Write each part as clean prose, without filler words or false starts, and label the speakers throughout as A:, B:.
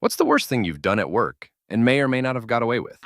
A: What's the worst thing you've done at work and may or may not have got away with?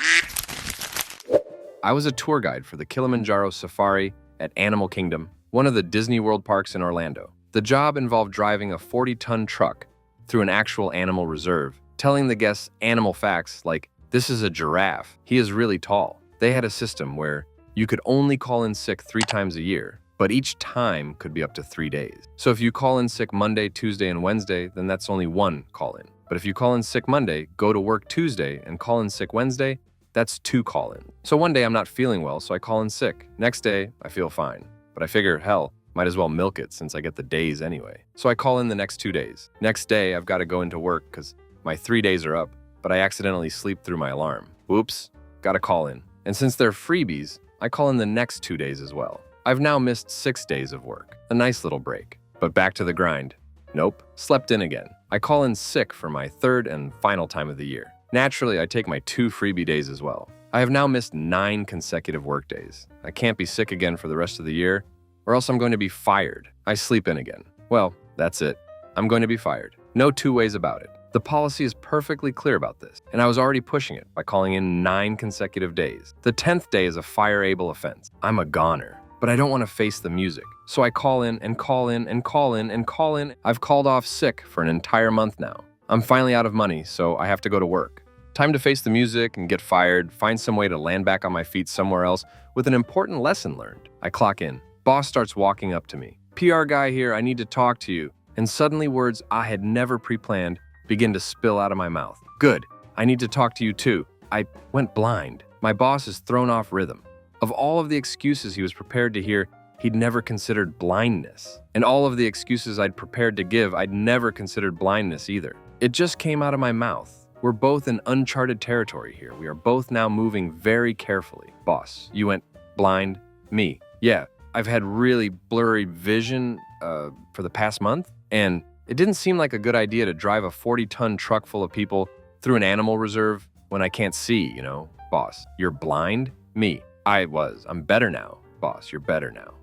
A: I was a tour guide for the Kilimanjaro Safari at Animal Kingdom, one of the Disney World parks in Orlando. The job involved driving a 40-ton truck through an actual animal reserve, telling the guests animal facts like, "This is a giraffe. He is really tall." They had a system where you could only call in sick 3 times a year, but each time could be up to 3 days. So if you call in sick Monday, Tuesday, and Wednesday, then that's only 1 call-in. But if you call in sick Monday, go to work Tuesday, and call in sick Wednesday, that's 2 call-in. So one day I'm not feeling well, so I call in sick. Next day, I feel fine. But I figure, hell, might as well milk it since I get the days anyway. So I call in the next 2 days. Next day, I've got to go into work because my 3 days are up, but I accidentally sleep through my alarm. Whoops, gotta call in. And since they're freebies, I call in the next 2 days as well. I've now missed 6 days of work. A nice little break. But back to the grind. Nope, slept in again. I call in sick for my 3rd and final time of the year. Naturally, I take my 2 freebie days as well. I have now missed 9 consecutive work days. I can't be sick again for the rest of the year, or else I'm going to be fired. I sleep in again. Well, that's it. I'm going to be fired. No 2 ways about it. The policy is perfectly clear about this, and I was already pushing it by calling in 9 consecutive days. The 10th day is a fire-able offense. I'm a goner, but I don't want to face the music. So I call in and call in and call in and call in. I've called off sick for an entire month now. I'm finally out of money, so I have to go to work. Time to face the music and get fired, find some way to land back on my feet somewhere else with an important lesson learned. I clock in. Boss starts walking up to me. "PR guy here, I need to talk to you." And suddenly words I had never pre-planned begin to spill out of my mouth. "Good, I need to talk to you too." I went blind. My boss is thrown off rhythm. Of all of the excuses he was prepared to hear, he'd never considered blindness. And all of the excuses I'd prepared to give, I'd never considered blindness either. It just came out of my mouth. We're both in uncharted territory here. We are both now moving very carefully. "Boss, you went blind?" "Me. Yeah, I've had really blurry vision for the past month, and it didn't seem like a good idea to drive a 40-ton truck full of people through an animal reserve when I can't see, you know." "Boss, you're blind?" "Me. I'm better now." "Boss, you're better now."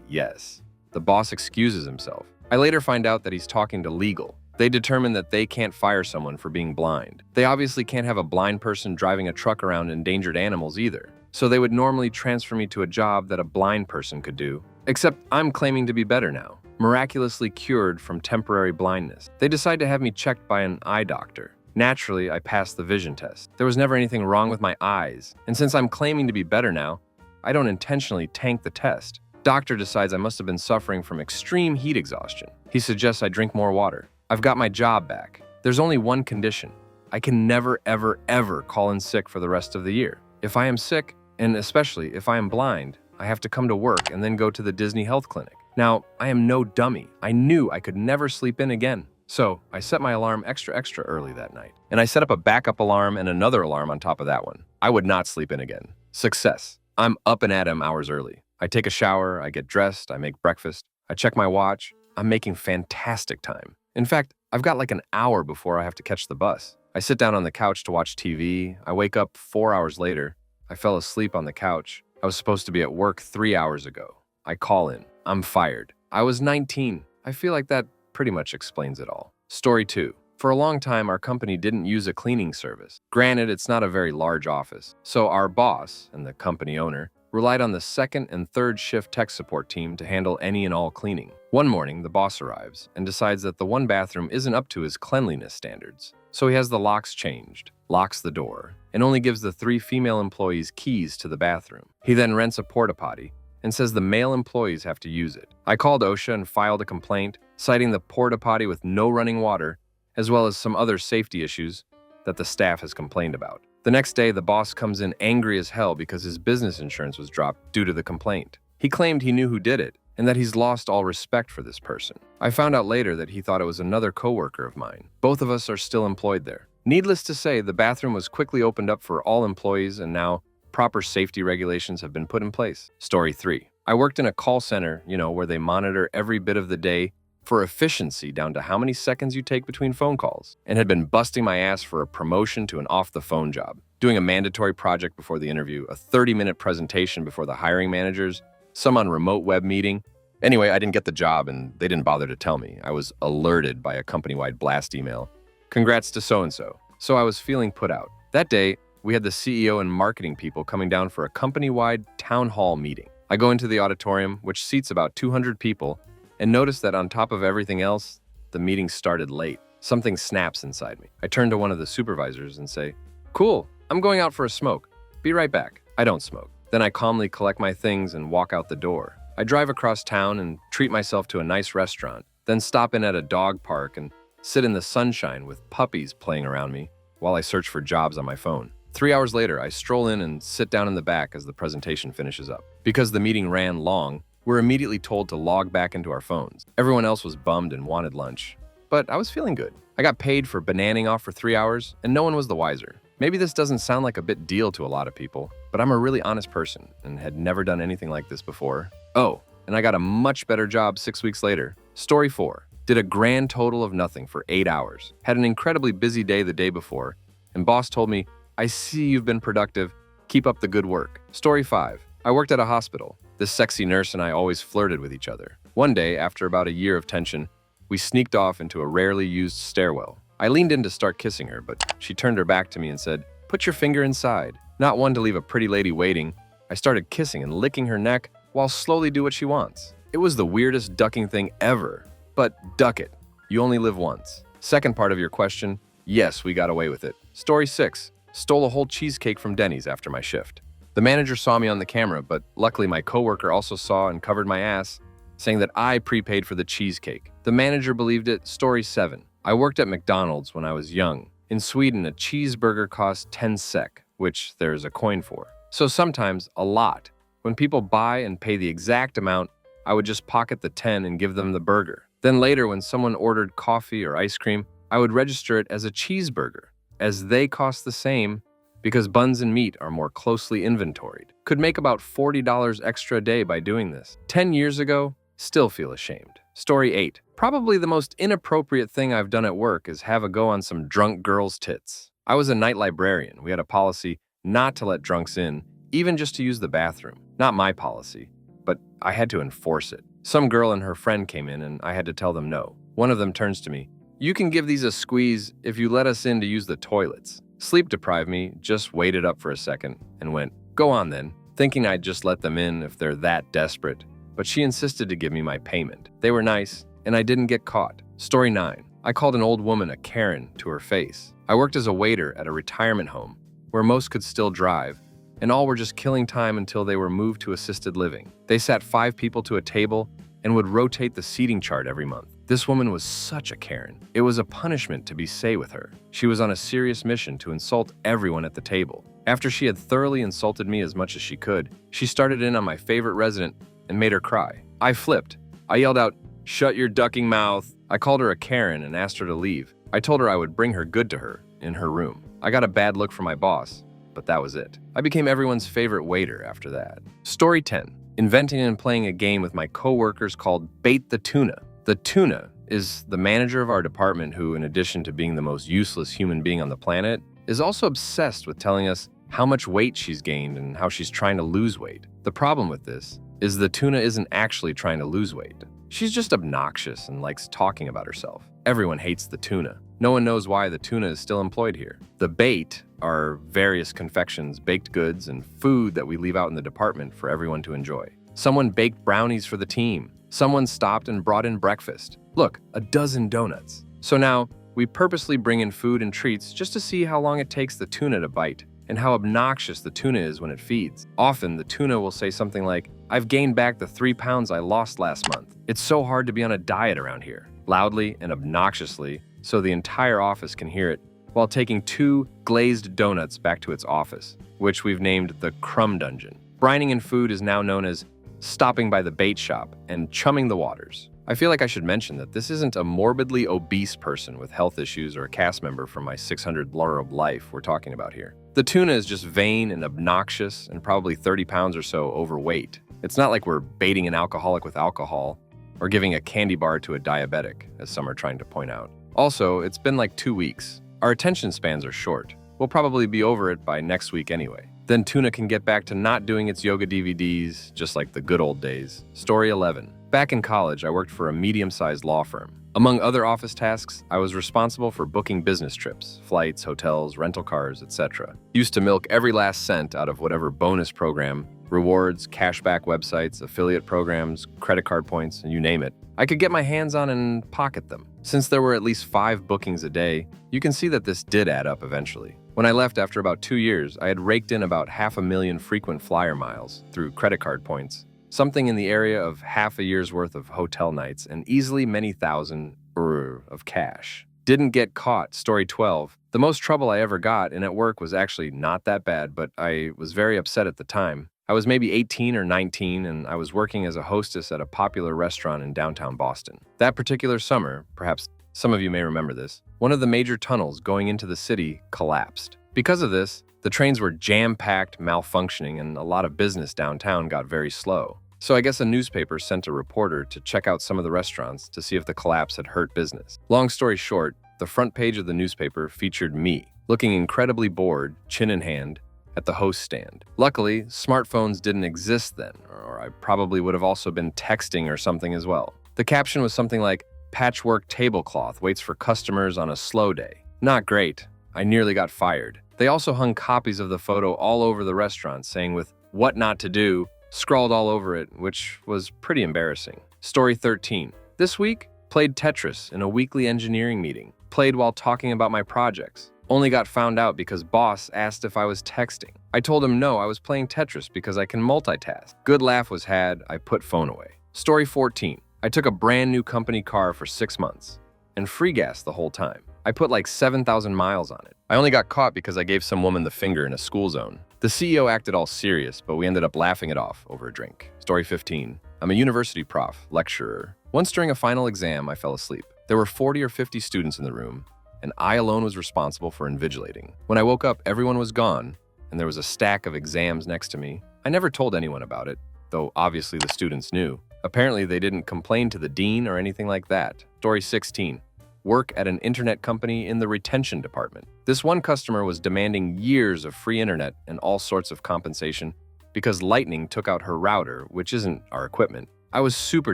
A: "Yes." The boss excuses himself. I later find out that he's talking to legal. They determine that they can't fire someone for being blind. They obviously can't have a blind person driving a truck around endangered animals either. So they would normally transfer me to a job that a blind person could do. Except I'm claiming to be better now, miraculously cured from temporary blindness. They decide to have me checked by an eye doctor. Naturally, I passed the vision test. There was never anything wrong with my eyes. And since I'm claiming to be better now, I don't intentionally tank the test. Doctor decides I must have been suffering from extreme heat exhaustion. He suggests I drink more water. I've got my job back. There's only one condition. I can never, ever, ever call in sick for the rest of the year. If I am sick, and especially if I am blind, I have to come to work and then go to the Disney Health Clinic. Now, I am no dummy. I knew I could never sleep in again. So I set my alarm extra early that night. And I set up a backup alarm and another alarm on top of that one. I would not sleep in again. Success. I'm up and at 'em hours early. I take a shower, I get dressed, I make breakfast, I check my watch. I'm making fantastic time. In fact, I've got like an hour before I have to catch the bus. I sit down on the couch to watch TV. I wake up 4 hours later. I fell asleep on the couch. I was supposed to be at work 3 hours ago. I call in. I'm fired. I was 19. I feel like that pretty much explains it all. Story 2. For a long time, our company didn't use a cleaning service. Granted, it's not a very large office. So our boss, and the company owner, relied on the 2nd and 3rd shift tech support team to handle any and all cleaning. One morning, the boss arrives and decides that the one bathroom isn't up to his cleanliness standards. So he has the locks changed, locks the door, and only gives the 3 female employees keys to the bathroom. He then rents a porta potty and says the male employees have to use it. I called OSHA and filed a complaint, citing the porta potty with no running water, as well as some other safety issues that the staff has complained about. The next day, the boss comes in angry as hell because his business insurance was dropped due to the complaint. He claimed he knew who did it, and that he's lost all respect for this person. I found out later that he thought it was another coworker of mine. Both of us are still employed there. Needless to say, the bathroom was quickly opened up for all employees, and now proper safety regulations have been put in place. Story 3. I worked in a call center, where they monitor every bit of the day for efficiency down to how many seconds you take between phone calls, and had been busting my ass for a promotion to an off-the-phone job, doing a mandatory project before the interview, a 30-minute presentation before the hiring managers, some on remote web meeting. Anyway, I didn't get the job and they didn't bother to tell me. I was alerted by a company-wide blast email Congrats to so-and-so. So I was feeling put out. That day, we had the CEO and marketing people coming down for a company-wide town hall meeting. I go into the auditorium, which seats about 200 people, and notice that on top of everything else, the meeting started late. Something snaps inside me. I turn to one of the supervisors and say, "Cool, I'm going out for a smoke. Be right back." I don't smoke. Then I calmly collect my things and walk out the door. I drive across town and treat myself to a nice restaurant, then stop in at a dog park and sit in the sunshine with puppies playing around me while I search for jobs on my phone. 3 hours later, I stroll in and sit down in the back as the presentation finishes up. Because the meeting ran long, we're immediately told to log back into our phones. Everyone else was bummed and wanted lunch. But I was feeling good. I got paid for bananing off for 3 hours, and no one was the wiser. Maybe this doesn't sound like a big deal to a lot of people, but I'm a really honest person and had never done anything like this before. Oh, and I got a much better job 6 weeks later. Story 4. Did a grand total of nothing for 8 hours. Had an incredibly busy day the day before, and boss told me, "I see you've been productive. Keep up the good work." Story 5. I worked at a hospital. This sexy nurse and I always flirted with each other. One day, after about a year of tension, we sneaked off into a rarely used stairwell. I leaned in to start kissing her, but she turned her back to me and said, "Put your finger inside." Not one to leave a pretty lady waiting, I started kissing and licking her neck while slowly do what she wants. It was the weirdest ducking thing ever, but duck it. You only live once. Second part of your question, yes, we got away with it. Story 6. Stole a whole cheesecake from Denny's after my shift. The manager saw me on the camera, but luckily my coworker also saw and covered my ass, saying that I prepaid for the cheesecake. The manager believed it. Story 7. I worked at McDonald's when I was young. In Sweden, a cheeseburger costs 10 SEK, which there's a coin for. So sometimes, a lot. When people buy and pay the exact amount, I would just pocket the 10 and give them the burger. Then later, when someone ordered coffee or ice cream, I would register it as a cheeseburger, as they cost the same because buns and meat are more closely inventoried. Could make about $40 extra a day by doing this. 10 years ago, still feel ashamed. Story 8. Probably the most inappropriate thing I've done at work is have a go on some drunk girls' tits. I was a night librarian. We had a policy not to let drunks in, even just to use the bathroom. Not my policy, but I had to enforce it. Some girl and her friend came in and I had to tell them no. One of them turns to me, "You can give these a squeeze if you let us in to use the toilets." Sleep deprived me, just waited up for a second and went, "Go on then," thinking I'd just let them in if they're that desperate. But she insisted to give me my payment. They were nice, and I didn't get caught. Story 9. I called an old woman a Karen to her face. I worked as a waiter at a retirement home where most could still drive, and all were just killing time until they were moved to assisted living. They sat 5 people to a table and would rotate the seating chart every month. This woman was such a Karen. It was a punishment to be say with her. She was on a serious mission to insult everyone at the table. After she had thoroughly insulted me as much as she could, she started in on my favorite resident and made her cry. I flipped. I yelled out, "Shut your ducking mouth." I called her a Karen and asked her to leave. I told her I would bring her good to her in her room. I got a bad look from my boss, but that was it. I became everyone's favorite waiter after that. Story 10. Inventing and playing a game with my coworkers called Bait the Tuna. The tuna is the manager of our department who, in addition to being the most useless human being on the planet, is also obsessed with telling us how much weight she's gained and how she's trying to lose weight. The problem with this is the tuna isn't actually trying to lose weight. She's just obnoxious and likes talking about herself. Everyone hates the tuna. No one knows why the tuna is still employed here. The bait are various confections, baked goods, and food that we leave out in the department for everyone to enjoy. Someone baked brownies for the team. Someone stopped and brought in breakfast. Look, a dozen donuts. So now, we purposely bring in food and treats just to see how long it takes the tuna to bite and how obnoxious the tuna is when it feeds. Often, the tuna will say something like, "I've gained back the 3 pounds I lost last month. It's so hard to be on a diet around here." Loudly and obnoxiously, so the entire office can hear it, while taking 2 glazed donuts back to its office, which we've named the Crumb Dungeon. Brining in food is now known as stopping by the bait shop and chumming the waters. I feel like I should mention that this isn't a morbidly obese person with health issues or a cast member from my 600 Laurel life we're talking about here. The tuna is just vain and obnoxious and probably 30 pounds or so overweight. It's not like we're baiting an alcoholic with alcohol or giving a candy bar to a diabetic, as some are trying to point out. Also, it's been like 2 weeks. Our attention spans are short. We'll probably be over it by next week anyway. Then tuna can get back to not doing its yoga DVDs, just like the good old days. Story 11. Back in college, I worked for a medium-sized law firm. Among other office tasks, I was responsible for booking business trips, flights, hotels, rental cars, etc. Used to milk every last cent out of whatever bonus program, rewards, cashback websites, affiliate programs, credit card points, and you name it, I could get my hands on and pocket them. Since there were at least 5 bookings a day, you can see that this did add up eventually. When I left after about 2 years, I had raked in about 500,000 frequent flyer miles through credit card points, something in the area of half a year's worth of hotel nights, and easily many thousand of cash. Didn't get caught, story 12. The most trouble I ever got in at work was actually not that bad, but I was very upset at the time. I was maybe 18 or 19, and I was working as a hostess at a popular restaurant in downtown Boston. That particular summer, perhaps some of you may remember this, one of the major tunnels going into the city collapsed. Because of this, the trains were jam-packed, malfunctioning, and a lot of business downtown got very slow. So I guess a newspaper sent a reporter to check out some of the restaurants to see if the collapse had hurt business. Long story short, the front page of the newspaper featured me, looking incredibly bored, chin in hand, at the host stand. Luckily, smartphones didn't exist then, or I probably would have also been texting or something as well. The caption was something like, "Patchwork tablecloth waits for customers on a slow day." Not great. I nearly got fired. They also hung copies of the photo all over the restaurant saying with "what not to do" scrawled all over it, which was pretty embarrassing. Story 13. This week, played Tetris in a weekly engineering meeting. Played while talking about my projects. Only got found out because boss asked if I was texting. I told him no, I was playing Tetris because I can multitask. Good laugh was had, I put phone away. Story 14. I took a brand new company car for 6 months and free gas the whole time. I put like 7,000 miles on it. I only got caught because I gave some woman the finger in a school zone. The CEO acted all serious, but we ended up laughing it off over a drink. Story 15. I'm a university prof, lecturer. Once during a final exam, I fell asleep. There were 40 or 50 students in the room, and I alone was responsible for invigilating. When I woke up, everyone was gone, and there was a stack of exams next to me. I never told anyone about it, though obviously the students knew. Apparently, they didn't complain to the dean or anything like that. Story 16. Work at an internet company in the retention department. This one customer was demanding years of free internet and all sorts of compensation because lightning took out her router, which isn't our equipment. I was super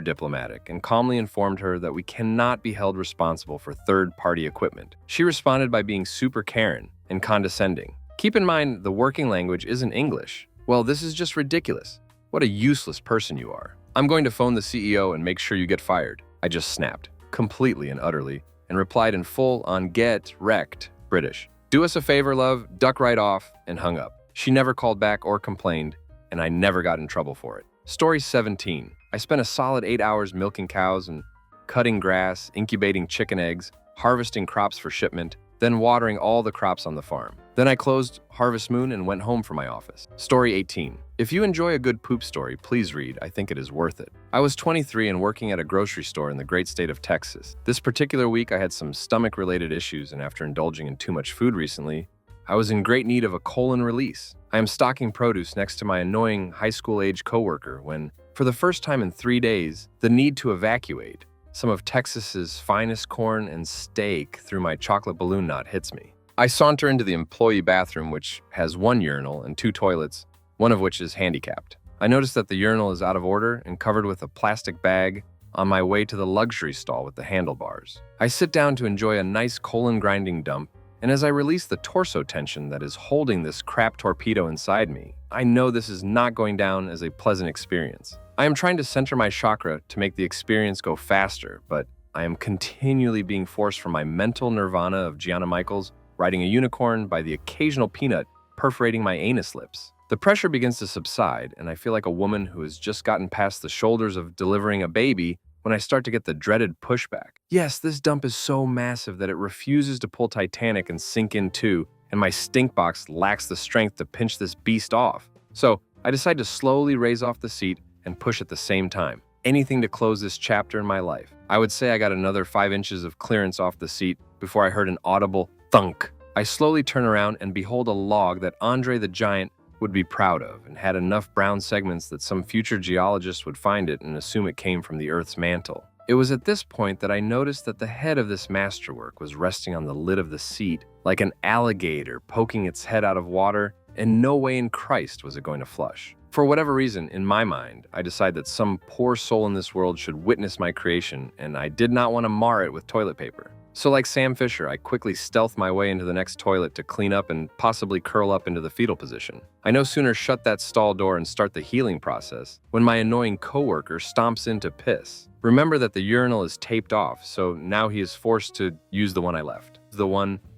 A: diplomatic and calmly informed her that we cannot be held responsible for third-party equipment. She responded by being super Karen and condescending. Keep in mind, the working language isn't English. Well, this is just ridiculous. What a useless person you are. I'm going to phone the CEO and make sure you get fired. I just snapped, completely and utterly, and replied in full on get wrecked British. Do us a favor, love, duck right off, and hung up. She never called back or complained, and I never got in trouble for it. Story 17. I spent a solid 8 hours milking cows and cutting grass, incubating chicken eggs, harvesting crops for shipment, then watering all the crops on the farm. Then I closed Harvest Moon and went home for my office. Story 18. If you enjoy a good poop story, please read. I think it is worth it. I was 23 and working at a grocery store in the great state of Texas. This particular week, I had some stomach-related issues, and after indulging in too much food recently, I was in great need of a colon release. I am stocking produce next to my annoying high school-age coworker when, for the first time in 3 days, the need to evacuate some of Texas's finest corn and steak through my chocolate balloon knot hits me. I saunter into the employee bathroom, which has 1 urinal and 2 toilets, one of which is handicapped. I notice that the urinal is out of order and covered with a plastic bag on my way to the luxury stall with the handlebars. I sit down to enjoy a nice colon-grinding dump, and as I release the torso tension that is holding this crap torpedo inside me, I know this is not going down as a pleasant experience. I am trying to center my chakra to make the experience go faster, but I am continually being forced from my mental nirvana of Gianna Michaels riding a unicorn by the occasional peanut perforating my anus lips. The pressure begins to subside, and I feel like a woman who has just gotten past the shoulders of delivering a baby when I start to get the dreaded pushback. Yes, this dump is so massive that it refuses to pull Titanic and sink in too, and my stink box lacks the strength to pinch this beast off. So I decide to slowly raise off the seat and push at the same time. Anything to close this chapter in my life. I would say I got another 5 inches of clearance off the seat before I heard an audible thunk. I slowly turn around and behold a log that Andre the Giant would be proud of and had enough brown segments that some future geologist would find it and assume it came from the Earth's mantle. It was at this point that I noticed that the head of this masterwork was resting on the lid of the seat like an alligator poking its head out of water, and no way in Christ was it going to flush. For whatever reason, in my mind, I decided that some poor soul in this world should witness my creation, and I did not want to mar it with toilet paper. So like Sam Fisher, I quickly stealthed my way into the next toilet to clean up and possibly curl up into the fetal position. I no sooner shut that stall door and start the healing process when my annoying coworker stomps in to piss. Remember that the urinal is taped off, so now he is forced to use the one I left.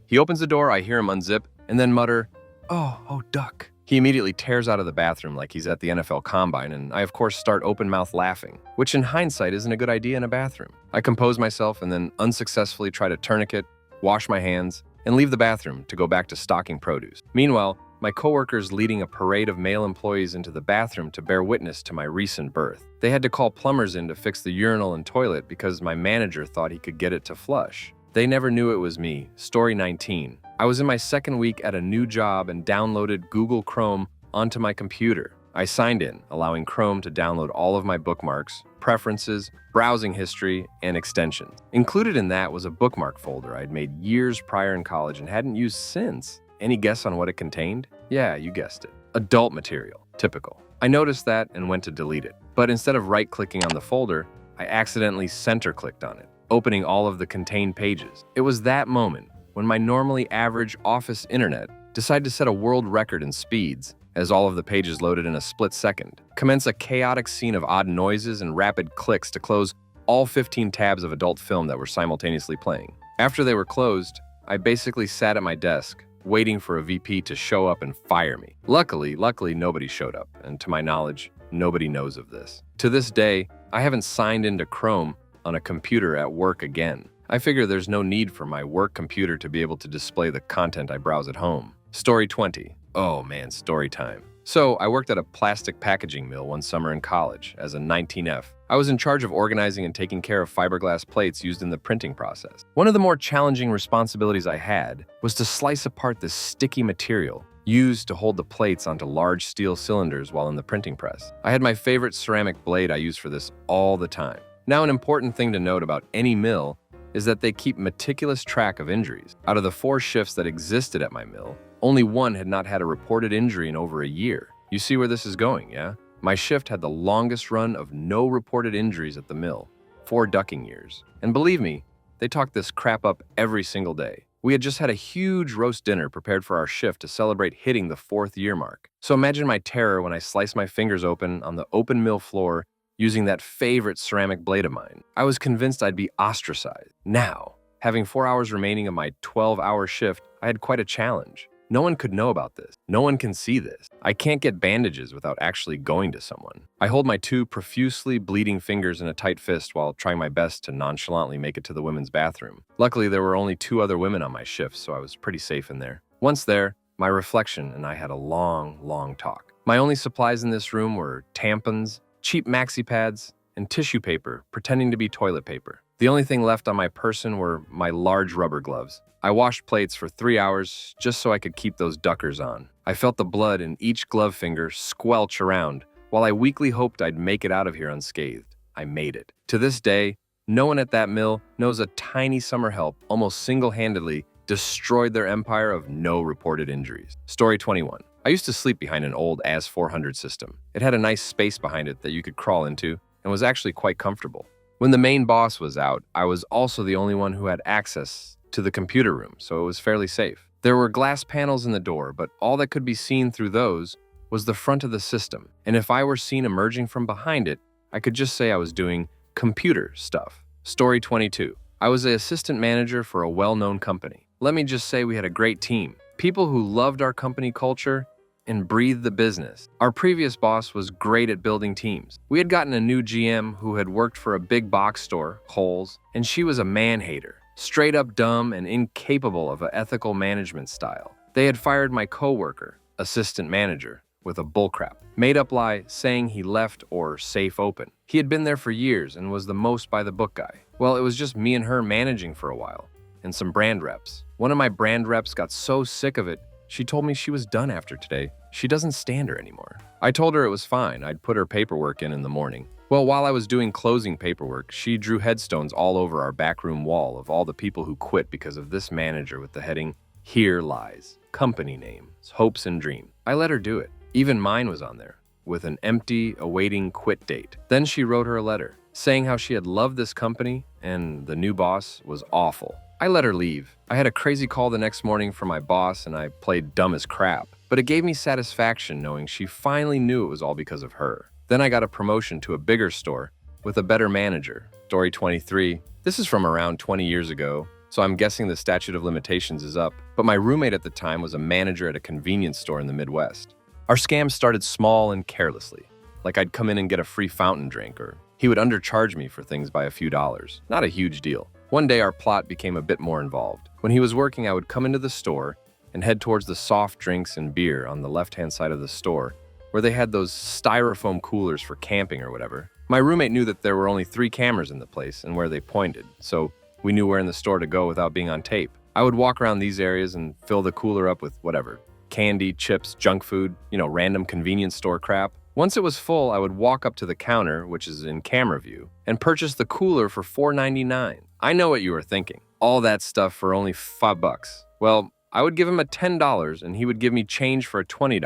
A: He opens the door, I hear him unzip, and then mutter, oh, duck. He immediately tears out of the bathroom like he's at the NFL Combine, and I of course start open-mouth laughing, which in hindsight isn't a good idea in a bathroom. I compose myself and then unsuccessfully try to tourniquet, wash my hands, and leave the bathroom to go back to stocking produce. Meanwhile, my coworkers leading a parade of male employees into the bathroom to bear witness to my recent birth. They had to call plumbers in to fix the urinal and toilet because my manager thought he could get it to flush. They never knew it was me. Story 19. I was in my second week at a new job and downloaded Google Chrome onto my computer. I signed in, allowing Chrome to download all of my bookmarks, preferences, browsing history, and extensions. Included in that was a bookmark folder I'd made years prior in college and hadn't used since. Any guess on what it contained? Yeah, you guessed it. Adult material. Typical. I noticed that and went to delete it. But instead of right-clicking on the folder, I accidentally center-clicked on it, opening all of the contained pages. It was that moment when my normally average office internet decided to set a world record in speeds as all of the pages loaded in a split second. Commence a chaotic scene of odd noises and rapid clicks to close all 15 tabs of adult film that were simultaneously playing. After they were closed, I basically sat at my desk, waiting for a VP to show up and fire me. Luckily, nobody showed up, and to my knowledge, nobody knows of this. To this day, I haven't signed into Chrome on a computer at work again. I figure there's no need for my work computer to be able to display the content I browse at home. Story 20. Oh man, story time. So, I worked at a plastic packaging mill one summer in college as a 19F. I was in charge of organizing and taking care of fiberglass plates used in the printing process. One of the more challenging responsibilities I had was to slice apart this sticky material used to hold the plates onto large steel cylinders while in the printing press. I had my favorite ceramic blade I used for this all the time. Now, an important thing to note about any mill is that they keep meticulous track of injuries. Out of the 4 shifts that existed at my mill, only one had not had a reported injury in over a year. You see where this is going, yeah? My shift had the longest run of no reported injuries at the mill, 4 ducking years. And believe me, they talked this crap up every single day. We had just had a huge roast dinner prepared for our shift to celebrate hitting the 4th year mark. So imagine my terror when I sliced my fingers open on the open mill floor using that favorite ceramic blade of mine. I was convinced I'd be ostracized. Now, having 4 hours remaining of my 12-hour shift, I had quite a challenge. No one could know about this. No one can see this. I can't get bandages without actually going to someone. I hold my 2 profusely bleeding fingers in a tight fist while trying my best to nonchalantly make it to the women's bathroom. Luckily, there were only 2 other women on my shift, so I was pretty safe in there. Once there, my reflection and I had a long talk. My only supplies in this room were tampons, cheap maxi pads, and tissue paper pretending to be toilet paper. The only thing left on my person were my large rubber gloves. I washed plates for 3 hours just so I could keep those duckers on. I felt the blood in each glove finger squelch around while I weakly hoped I'd make it out of here unscathed. I made it. To this day, no one at that mill knows a tiny summer help almost single-handedly destroyed their empire of no reported injuries. Story 21. I used to sleep behind an old AS400 system. It had a nice space behind it that you could crawl into and was actually quite comfortable. When the main boss was out, I was also the only one who had access to the computer room, so it was fairly safe. There were glass panels in the door, but all that could be seen through those was the front of the system. And if I were seen emerging from behind it, I could just say I was doing computer stuff. Story 22. I was the assistant manager for a well-known company. Let me just say we had a great team. People who loved our company culture and breathed the business. Our previous boss was great at building teams. We had gotten a new GM who had worked for a big box store, Kohl's, and she was a man-hater, straight up dumb and incapable of an ethical management style. They had fired my coworker, assistant manager, with a bullcrap, made-up lie saying he left or safe open. He had been there for years and was the most by-the-book guy. Well, it was just me and her managing for a while, and some brand reps. One of my brand reps got so sick of it, she told me she was done after today. She doesn't stand her anymore. I told her it was fine. I'd put her paperwork in the morning. Well, while I was doing closing paperwork, she drew headstones all over our backroom wall of all the people who quit because of this manager with the heading, "Here Lies, Company Names, Hopes and Dreams." I let her do it. Even mine was on there. with an empty, awaiting quit date. Then she wrote her a letter, saying how she had loved this company and the new boss was awful. I let her leave. I had a crazy call the next morning from my boss and I played dumb as crap, but it gave me satisfaction knowing she finally knew it was all because of her. Then I got a promotion to a bigger store with a better manager. Story 23. This is from around 20 years ago, so I'm guessing the statute of limitations is up, but my roommate at the time was a manager at a convenience store in the Midwest. Our scam started small and carelessly, like I'd come in and get a free fountain drink, or he would undercharge me for things by a few dollars. Not a huge deal. One day our plot became a bit more involved. When he was working, I would come into the store and head towards the soft drinks and beer on the left-hand side of the store, where they had those styrofoam coolers for camping or whatever. My roommate knew that there were only 3 cameras in the place and where they pointed, so we knew where in the store to go without being on tape. I would walk around these areas and fill the cooler up with whatever, candy, chips, junk food, random convenience store crap. Once it was full, I would walk up to the counter, which is in camera view, and purchase the cooler for $4.99. I know what you were thinking. All that stuff for only $5. Well, I would give him a $10 and he would give me change for $20.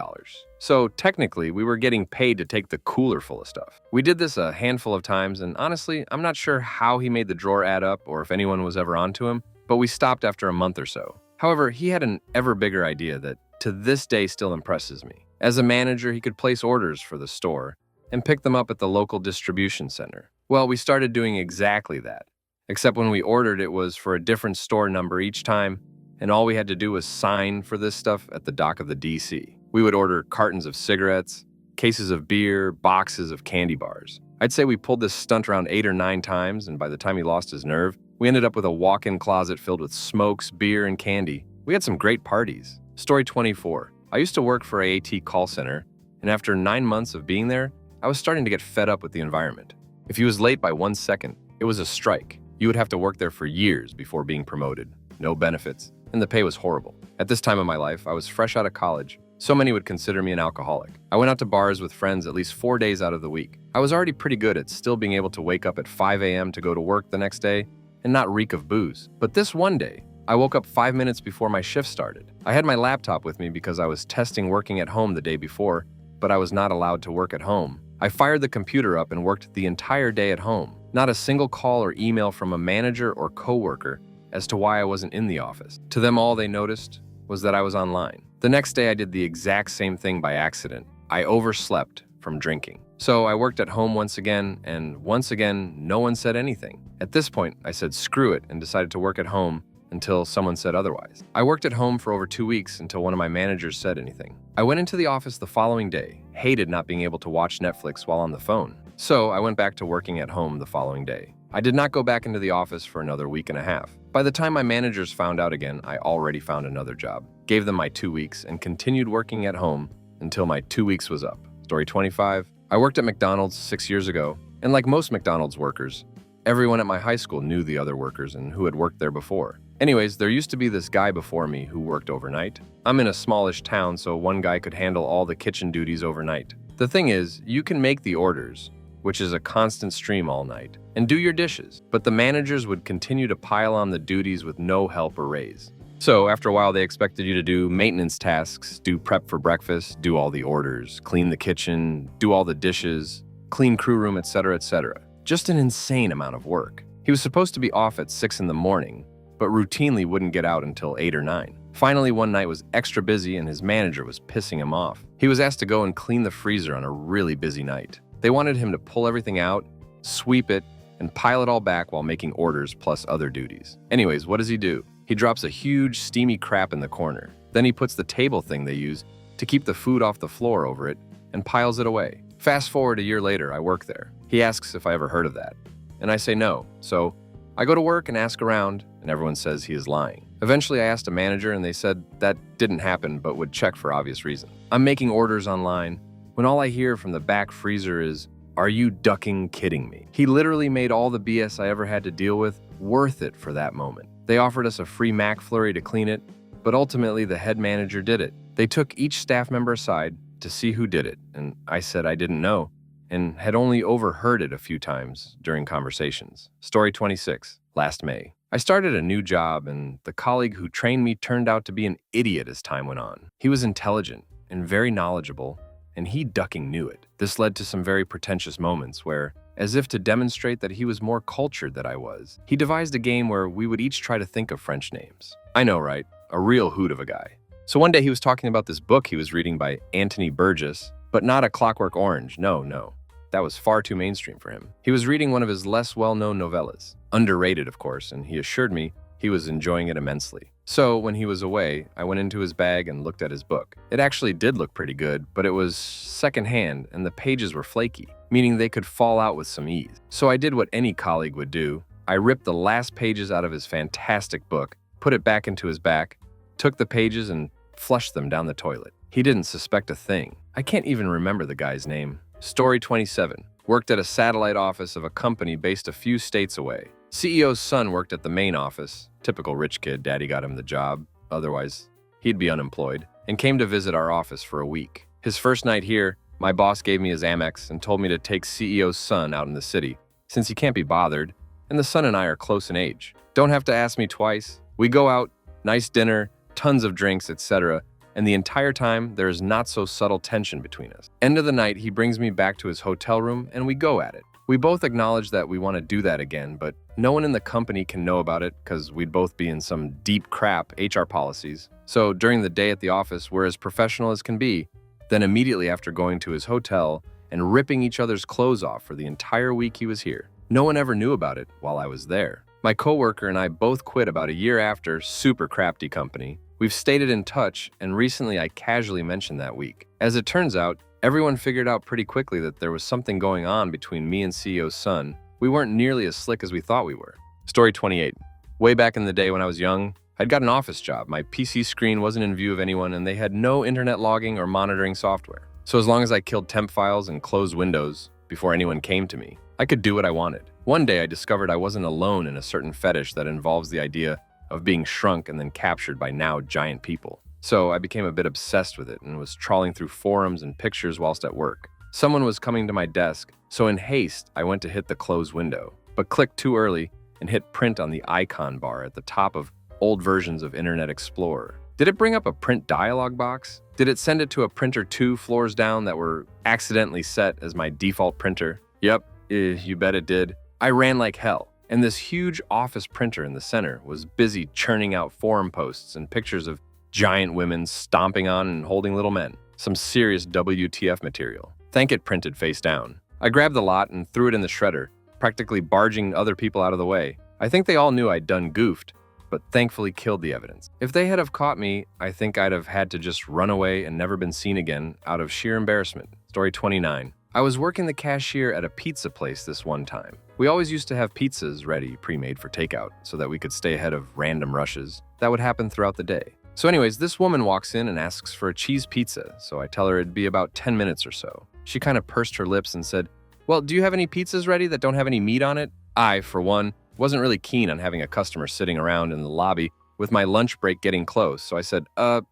A: So technically, we were getting paid to take the cooler full of stuff. We did this a handful of times, and honestly, I'm not sure how he made the drawer add up or if anyone was ever onto him, but we stopped after a month or so. However, he had an ever bigger idea that to this day still impresses me. As a manager, he could place orders for the store and pick them up at the local distribution center. Well, we started doing exactly that, except when we ordered it was for a different store number each time, and all we had to do was sign for this stuff at the dock of the DC. We would order cartons of cigarettes, cases of beer, boxes of candy bars. I'd say we pulled this stunt around 8 or 9 times, and by the time he lost his nerve, we ended up with a walk-in closet filled with smokes, beer, and candy. We had some great parties. Story 24. I used to work for a AT call center, and after 9 months of being there, I was starting to get fed up with the environment. If he was late by 1 second, it was a strike. You would have to work there for years before being promoted. No benefits, and the pay was horrible. At this time of my life, I was fresh out of college. So many would consider me an alcoholic. I went out to bars with friends at least 4 days out of the week. I was already pretty good at still being able to wake up at 5 a.m. to go to work the next day and not reek of booze. But this one day, I woke up 5 minutes before my shift started. I had my laptop with me because I was testing working at home the day before, but I was not allowed to work at home. I fired the computer up and worked the entire day at home. Not a single call or email from a manager or coworker as to why I wasn't in the office. To them, all they noticed was that I was online. The next day, I did the exact same thing by accident. I overslept from drinking. So I worked at home once again, and once again, no one said anything. At this point, I said screw it and decided to work at home until someone said otherwise. I worked at home for over 2 weeks until one of my managers said anything. I went into the office the following day, hated not being able to watch Netflix while on the phone. So I went back to working at home the following day. I did not go back into the office for another week and a half. By the time my managers found out again, I already found another job, gave them my 2 weeks, and continued working at home until my 2 weeks was up. Story 25. I worked at McDonald's 6 years ago, and like most McDonald's workers, everyone at my high school knew the other workers and who had worked there before. Anyways, there used to be this guy before me who worked overnight. I'm in a smallish town, so one guy could handle all the kitchen duties overnight. The thing is, you can make the orders, which is a constant stream all night, and do your dishes, but the managers would continue to pile on the duties with no help or raise. So after a while, they expected you to do maintenance tasks, do prep for breakfast, do all the orders, clean the kitchen, do all the dishes, clean crew room, etc., etc. Just an insane amount of work. He was supposed to be off at 6 in the morning, but routinely wouldn't get out until 8 or 9. Finally, one night was extra busy and his manager was pissing him off. He was asked to go and clean the freezer on a really busy night. They wanted him to pull everything out, sweep it, and pile it all back while making orders plus other duties. Anyways, what does he do? He drops a huge steamy crap in the corner. Then he puts the table thing they use to keep the food off the floor over it and piles it away. Fast forward a year later, I work there. He asks if I ever heard of that, and I say no. So I go to work and ask around, and everyone says he is lying. Eventually, I asked a manager, and they said that didn't happen, but would check for obvious reason. I'm making orders online when all I hear from the back freezer is, "Are you ducking kidding me?" He literally made all the BS I ever had to deal with worth it for that moment. They offered us a free McFlurry to clean it, but ultimately the head manager did it. They took each staff member aside to see who did it, and I said I didn't know, and had only overheard it a few times during conversations. Story 26. Last May. I started a new job, and the colleague who trained me turned out to be an idiot as time went on. He was intelligent and very knowledgeable, and he ducking knew it. This led to some very pretentious moments where, as if to demonstrate that he was more cultured than I was, he devised a game where we would each try to think of French names. I know, right? A real hoot of a guy. So one day he was talking about this book he was reading by Anthony Burgess, but not A Clockwork Orange. No. That was far too mainstream for him. He was reading one of his less well-known novellas. Underrated, of course, and he assured me he was enjoying it immensely. So when he was away, I went into his bag and looked at his book. It actually did look pretty good, but it was secondhand and the pages were flaky, meaning they could fall out with some ease. So I did what any colleague would do. I ripped the last pages out of his fantastic book, put it back into his back, took the pages and flushed them down the toilet. He didn't suspect a thing. I can't even remember the guy's name. Story 27. Worked at a satellite office of a company based a few states away. CEO's son worked at the main office. Typical rich kid, daddy got him the job. Otherwise, he'd be unemployed. And came to visit our office for a week. His first night here, my boss gave me his Amex and told me to take CEO's son out in the city, since he can't be bothered, and the son and I are close in age. Don't have to ask me twice. We go out, nice dinner, tons of drinks, etc., and the entire time, there is not so subtle tension between us. End of the night, he brings me back to his hotel room, and we go at it. We both acknowledge that we want to do that again, but no one in the company can know about it because we'd both be in some deep crap HR policies. So during the day at the office, we're as professional as can be. Then immediately after going to his hotel and ripping each other's clothes off for the entire week he was here. No one ever knew about it while I was there. My coworker and I both quit about a year after, super crafty company. We've stayed in touch, and recently I casually mentioned that week. As it turns out, everyone figured out pretty quickly that there was something going on between me and CEO's son. We weren't nearly as slick as we thought we were. Story 28. Way back in the day when I was young, I'd got an office job. My PC screen wasn't in view of anyone, and they had no internet logging or monitoring software. So as long as I killed temp files and closed Windows before anyone came to me, I could do what I wanted. One day I discovered I wasn't alone in a certain fetish that involves the idea of being shrunk and then captured by now giant people. So I became a bit obsessed with it and was trawling through forums and pictures whilst at work. Someone was coming to my desk, so in haste, I went to hit the close window, but clicked too early and hit print on the icon bar at the top of old versions of Internet Explorer. Did it bring up a print dialog box? Did it send it to a printer 2 floors down that were accidentally set as my default printer? Yep, you bet it did. I ran like hell. And this huge office printer in the center was busy churning out forum posts and pictures of giant women stomping on and holding little men. Some serious WTF material. Thank it printed face down. I grabbed the lot and threw it in the shredder, practically barging other people out of the way. I think they all knew I'd done goofed, but thankfully killed the evidence. If they had have caught me, I think I'd have had to just run away and never been seen again out of sheer embarrassment. Story 29. I was working the cashier at a pizza place this one time. We always used to have pizzas ready, pre-made for takeout, so that we could stay ahead of random rushes that would happen throughout the day. So anyways, this woman walks in and asks for a cheese pizza, so I tell her it'd be about 10 minutes or so. She kind of pursed her lips and said, "Well, do you have any pizzas ready that don't have any meat on it?" I, for one, wasn't really keen on having a customer sitting around in the lobby with my lunch break getting close, so I said,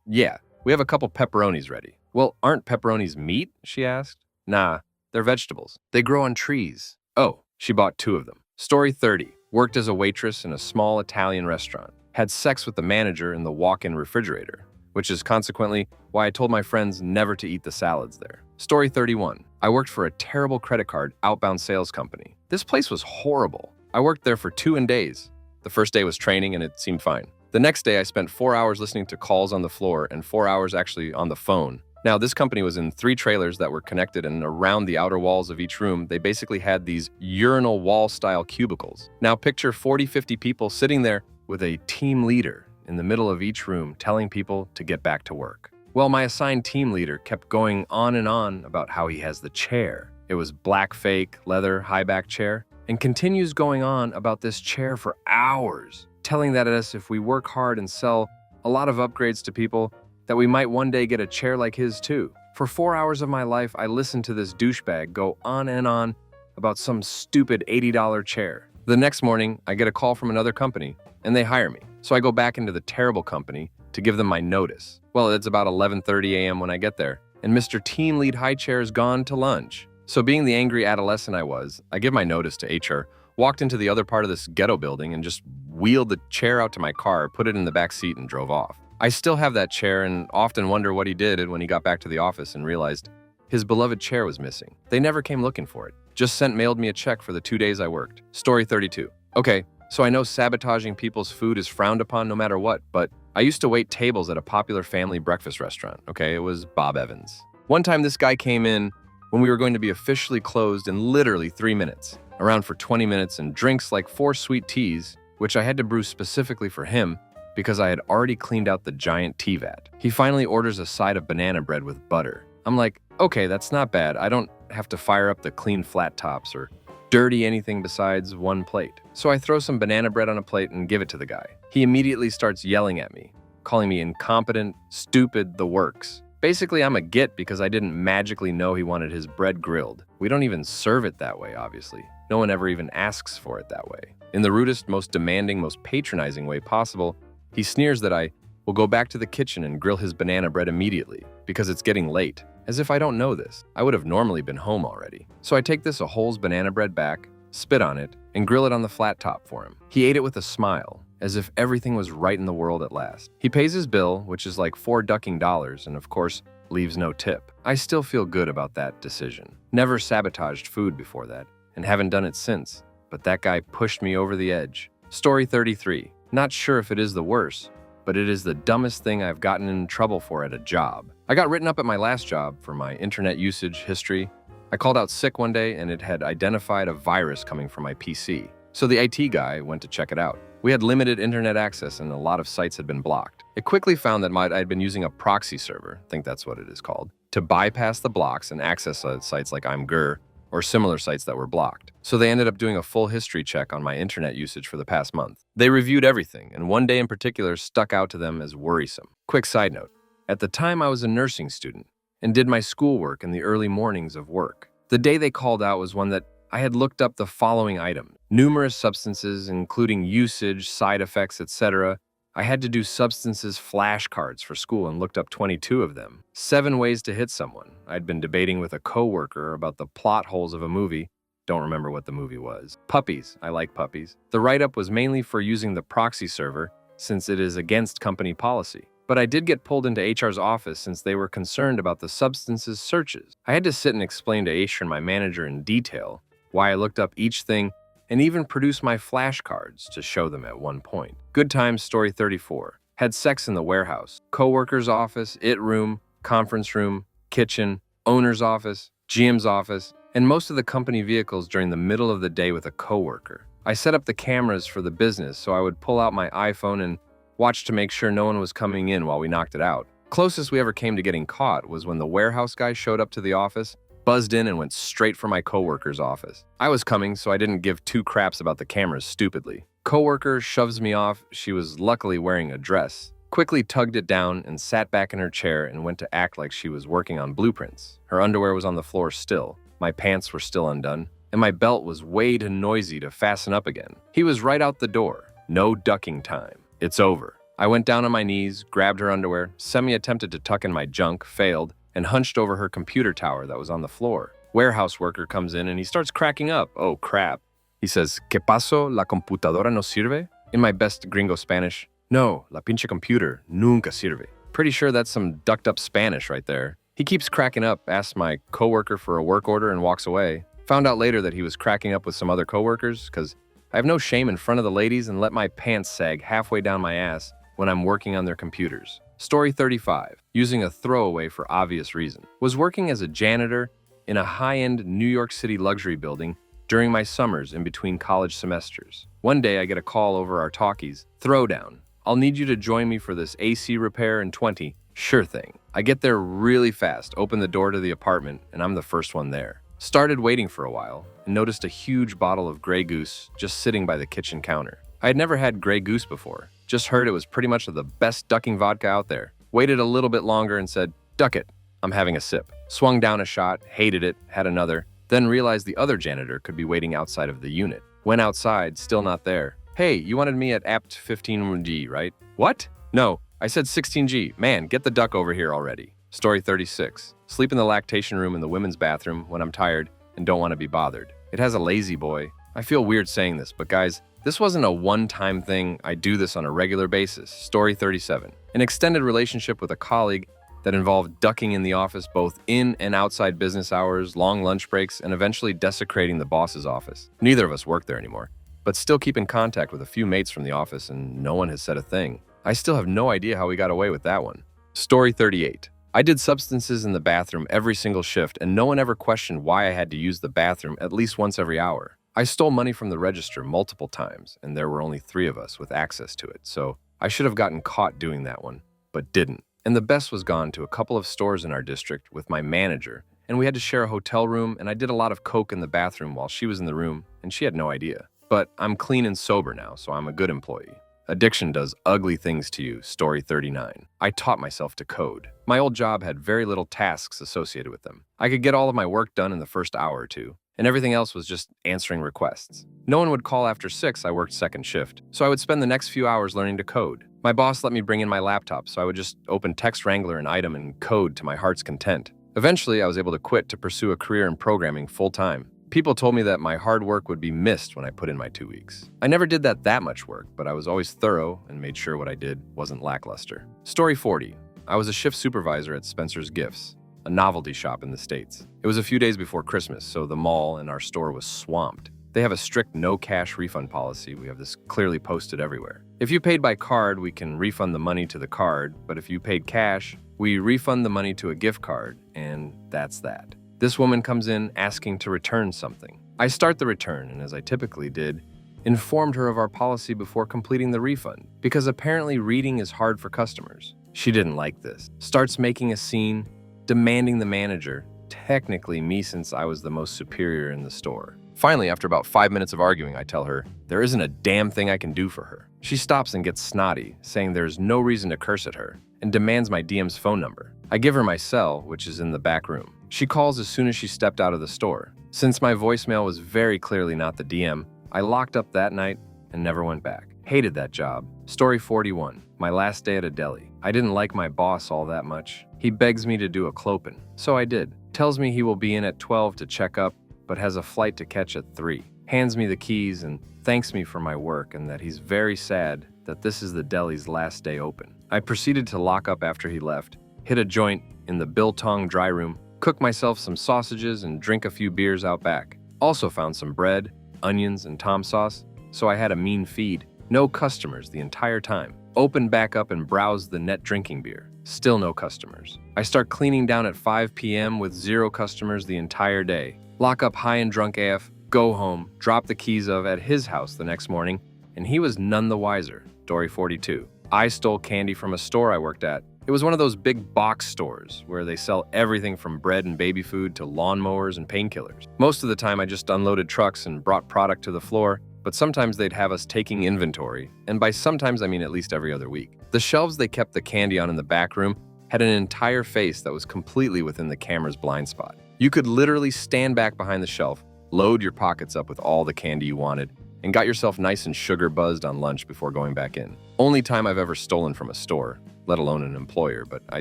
A: yeah, we have a couple pepperonis ready." "Well, aren't pepperonis meat?" she asked. "Nah, they're vegetables. They grow on trees." Oh, she bought 2 of them. Story 30. Worked as a waitress in a small Italian restaurant. Had sex with the manager in the walk-in refrigerator, which is consequently why I told my friends never to eat the salads there. Story 31. I worked for a terrible credit card outbound sales company. This place was horrible. I worked there for 2 days. The first day was training and it seemed fine. The next day I spent 4 hours listening to calls on the floor and 4 hours actually on the phone. Now, this company was in 3 trailers that were connected, and around the outer walls of each room, they basically had these urinal wall-style cubicles. Now, picture 40-50 people sitting there with a team leader in the middle of each room telling people to get back to work. Well, my assigned team leader kept going on and on about how he has the chair. It was black fake, leather, high-back chair, and continues going on about this chair for hours, telling that us if we work hard and sell a lot of upgrades to people, that we might one day get a chair like his too. For 4 hours of my life, I listened to this douchebag go on and on about some stupid $80 chair. The next morning, I get a call from another company, and they hire me. So I go back into the terrible company to give them my notice. Well, it's about 11:30 a.m. when I get there, and Mr. Team Lead High Chair is gone to lunch. So being the angry adolescent I was, I give my notice to HR, walked into the other part of this ghetto building, and just wheeled the chair out to my car, put it in the back seat, and drove off. I still have that chair and often wonder what he did when he got back to the office and realized His beloved chair was missing. They never came looking for it. Just mailed me a check for the 2 days I worked. Story 32. Okay, so I know sabotaging people's food is frowned upon no matter what, but I used to wait tables at a popular family breakfast restaurant, okay? It was Bob Evans. One time this guy came in when we were going to be officially closed in literally 3 minutes, around for 20 minutes, and drinks like 4 sweet teas, which I had to brew specifically for him because I had already cleaned out the giant tea vat. He finally orders a side of banana bread with butter. I'm like, okay, that's not bad. I don't have to fire up the clean flat tops or dirty anything besides one plate. So I throw some banana bread on a plate and give it to the guy. He immediately starts yelling at me, calling me incompetent, stupid, the works. Basically, I'm a git because I didn't magically know he wanted his bread grilled. We don't even serve it that way, obviously. No one ever even asks for it that way. In the rudest, most demanding, most patronizing way possible, he sneers that I will go back to the kitchen and grill his banana bread immediately because it's getting late. As if I don't know this. I would have normally been home already. So I take this Ahole's banana bread back, spit on it, and grill it on the flat top for him. He ate it with a smile, as if everything was right in the world at last. He pays his bill, which is like $4 ducking, and of course, leaves no tip. I still feel good about that decision. Never sabotaged food before that, and haven't done it since. But that guy pushed me over the edge. Story 33. Not sure if it is the worst, but it is the dumbest thing I've gotten in trouble for at a job. I got written up at my last job for my internet usage history. I called out sick one day and it had identified a virus coming from my PC. So the IT guy went to check it out. We had limited internet access and a lot of sites had been blocked. It quickly found that I'd been using a proxy server, I think that's what it is called, to bypass the blocks and access sites like ImGur or similar sites that were blocked. So they ended up doing a full history check on my internet usage for the past month. They reviewed everything, and one day in particular stuck out to them as worrisome. Quick side note, at the time I was a nursing student and did my schoolwork in the early mornings of work. The day they called out was one that I had looked up the following item: numerous substances, including usage, side effects, etc. I had to do substances flashcards for school and looked up 22 of them. 7 ways to hit someone. I'd been debating with a coworker about the plot holes of a movie. Don't remember what the movie was. Puppies. I like puppies. The write-up was mainly for using the proxy server since it is against company policy. But I did get pulled into HR's office since they were concerned about the substances searches. I had to sit and explain to HR and my manager in detail why I looked up each thing and even produce my flashcards to show them at one point. Good times. Story 34. Had sex in the warehouse. Coworker's office, IT room, conference room, kitchen, owner's office, GM's office, and most of the company vehicles during the middle of the day with a coworker. I set up the cameras for the business so I would pull out my iPhone and watch to make sure no one was coming in while we knocked it out. Closest we ever came to getting caught was when the warehouse guy showed up to the office, buzzed in, and went straight for my coworker's office. I was coming, so I didn't give 2 craps about the cameras stupidly. Coworker shoves me off. She was luckily wearing a dress. Quickly tugged it down and sat back in her chair and went to act like she was working on blueprints. Her underwear was on the floor still. My pants were still undone, and my belt was way too noisy to fasten up again. He was right out the door. No ducking time. It's over. I went down on my knees, grabbed her underwear, semi-attempted to tuck in my junk, failed, and hunched over her computer tower that was on the floor. Warehouse worker comes in and he starts cracking up. Oh, crap. He says, ¿Qué pasó? ¿La computadora no sirve? In my best gringo Spanish, no, la pinche computer nunca sirve. Pretty sure that's some ducked-up Spanish right there. He keeps cracking up, asks my coworker for a work order, and walks away. Found out later that he was cracking up with some other coworkers because I have no shame in front of the ladies and let my pants sag halfway down my ass when I'm working on their computers. Story 35. Using a throwaway for obvious reason. Was working as a janitor in a high-end New York City luxury building during my summers in between college semesters. One day I get a call over our talkies. Throwdown. I'll need you to join me for this AC repair in 20. Sure thing. I get there really fast, open the door to the apartment, and I'm the first one there. Started waiting for a while and noticed a huge bottle of Grey Goose just sitting by the kitchen counter. I had never had Grey Goose before. Just heard it was pretty much the best ducking vodka out there. Waited a little bit longer and said, "Duck it. I'm having a sip." Swung down a shot, hated it, had another, then realized the other janitor could be waiting outside of the unit. Went outside, still not there. "Hey, you wanted me at apt 15G, right?" "What?" "No, I said 16G. Man, get the duck over here already." Story 36. Sleep in the lactation room in the women's bathroom when I'm tired and don't want to be bothered. It has a lazy boy. I feel weird saying this, but guys, this wasn't a one-time thing. I do this on a regular basis. Story 37. An extended relationship with a colleague that involved ducking in the office both in and outside business hours, long lunch breaks, and eventually desecrating the boss's office. Neither of us work there anymore, but still keep in contact with a few mates from the office, and no one has said a thing. I still have no idea how we got away with that one. Story 38. I did substances in the bathroom every single shift, and no one ever questioned why I had to use the bathroom at least once every hour. I stole money from the register multiple times, and there were only 3 of us with access to it, so I should have gotten caught doing that one, but didn't. And the best was gone to a couple of stores in our district with my manager, and we had to share a hotel room, and I did a lot of coke in the bathroom while she was in the room, and she had no idea. But I'm clean and sober now, so I'm a good employee. Addiction does ugly things to you. Story 39. I taught myself to code. My old job had very little tasks associated with them. I could get all of my work done in the first hour or two, and everything else was just answering requests. No one would call after 6. I worked second shift, so I would spend the next few hours learning to code. My boss let me bring in my laptop, so I would just open Text Wrangler and Item and code to my heart's content. Eventually, I was able to quit to pursue a career in programming full-time. People told me that my hard work would be missed when I put in my 2 weeks. I never did that much work, but I was always thorough and made sure what I did wasn't lackluster. Story 40. I was a shift supervisor at Spencer's Gifts, a novelty shop in the States. It was a few days before Christmas, so the mall and our store was swamped. They have a strict no-cash refund policy. We have this clearly posted everywhere. If you paid by card, we can refund the money to the card, but if you paid cash, we refund the money to a gift card, and that's that. This woman comes in asking to return something. I start the return, and as I typically did, informed her of our policy before completing the refund, because apparently reading is hard for customers. She didn't like this. Starts making a scene, demanding the manager, technically me since I was the most superior in the store. Finally, after about 5 minutes of arguing, I tell her, there isn't a damn thing I can do for her. She stops and gets snotty, saying there's no reason to curse at her, and demands my DM's phone number. I give her my cell, which is in the back room. She calls as soon as she stepped out of the store. Since my voicemail was very clearly not the DM, I locked up that night and never went back. Hated that job. Story 41. My last day at a deli. I didn't like my boss all that much. He begs me to do a clopin, so I did. Tells me he will be in at 12 to check up, but has a flight to catch at 3. Hands me the keys and thanks me for my work and that he's very sad that this is the deli's last day open. I proceeded to lock up after he left, hit a joint in the biltong dry room, cook myself some sausages and drink a few beers out back. Also found some bread, onions, and tom sauce, so I had a mean feed. No customers the entire time. Opened back up and browsed the net drinking beer. Still no customers. I start cleaning down at 5 p.m. with 0 customers the entire day. Lock up high and drunk AF, go home, drop the keys at his house the next morning, and he was none the wiser. Story 42. I stole candy from a store I worked at. It was one of those big box stores where they sell everything from bread and baby food to lawnmowers and painkillers. Most of the time I just unloaded trucks and brought product to the floor, but sometimes they'd have us taking inventory, and by sometimes I mean at least every other week. The shelves they kept the candy on in the back room had an entire face that was completely within the camera's blind spot. You could literally stand back behind the shelf, load your pockets up with all the candy you wanted, and got yourself nice and sugar buzzed on lunch before going back in. Only time I've ever stolen from a store, let alone an employer, but I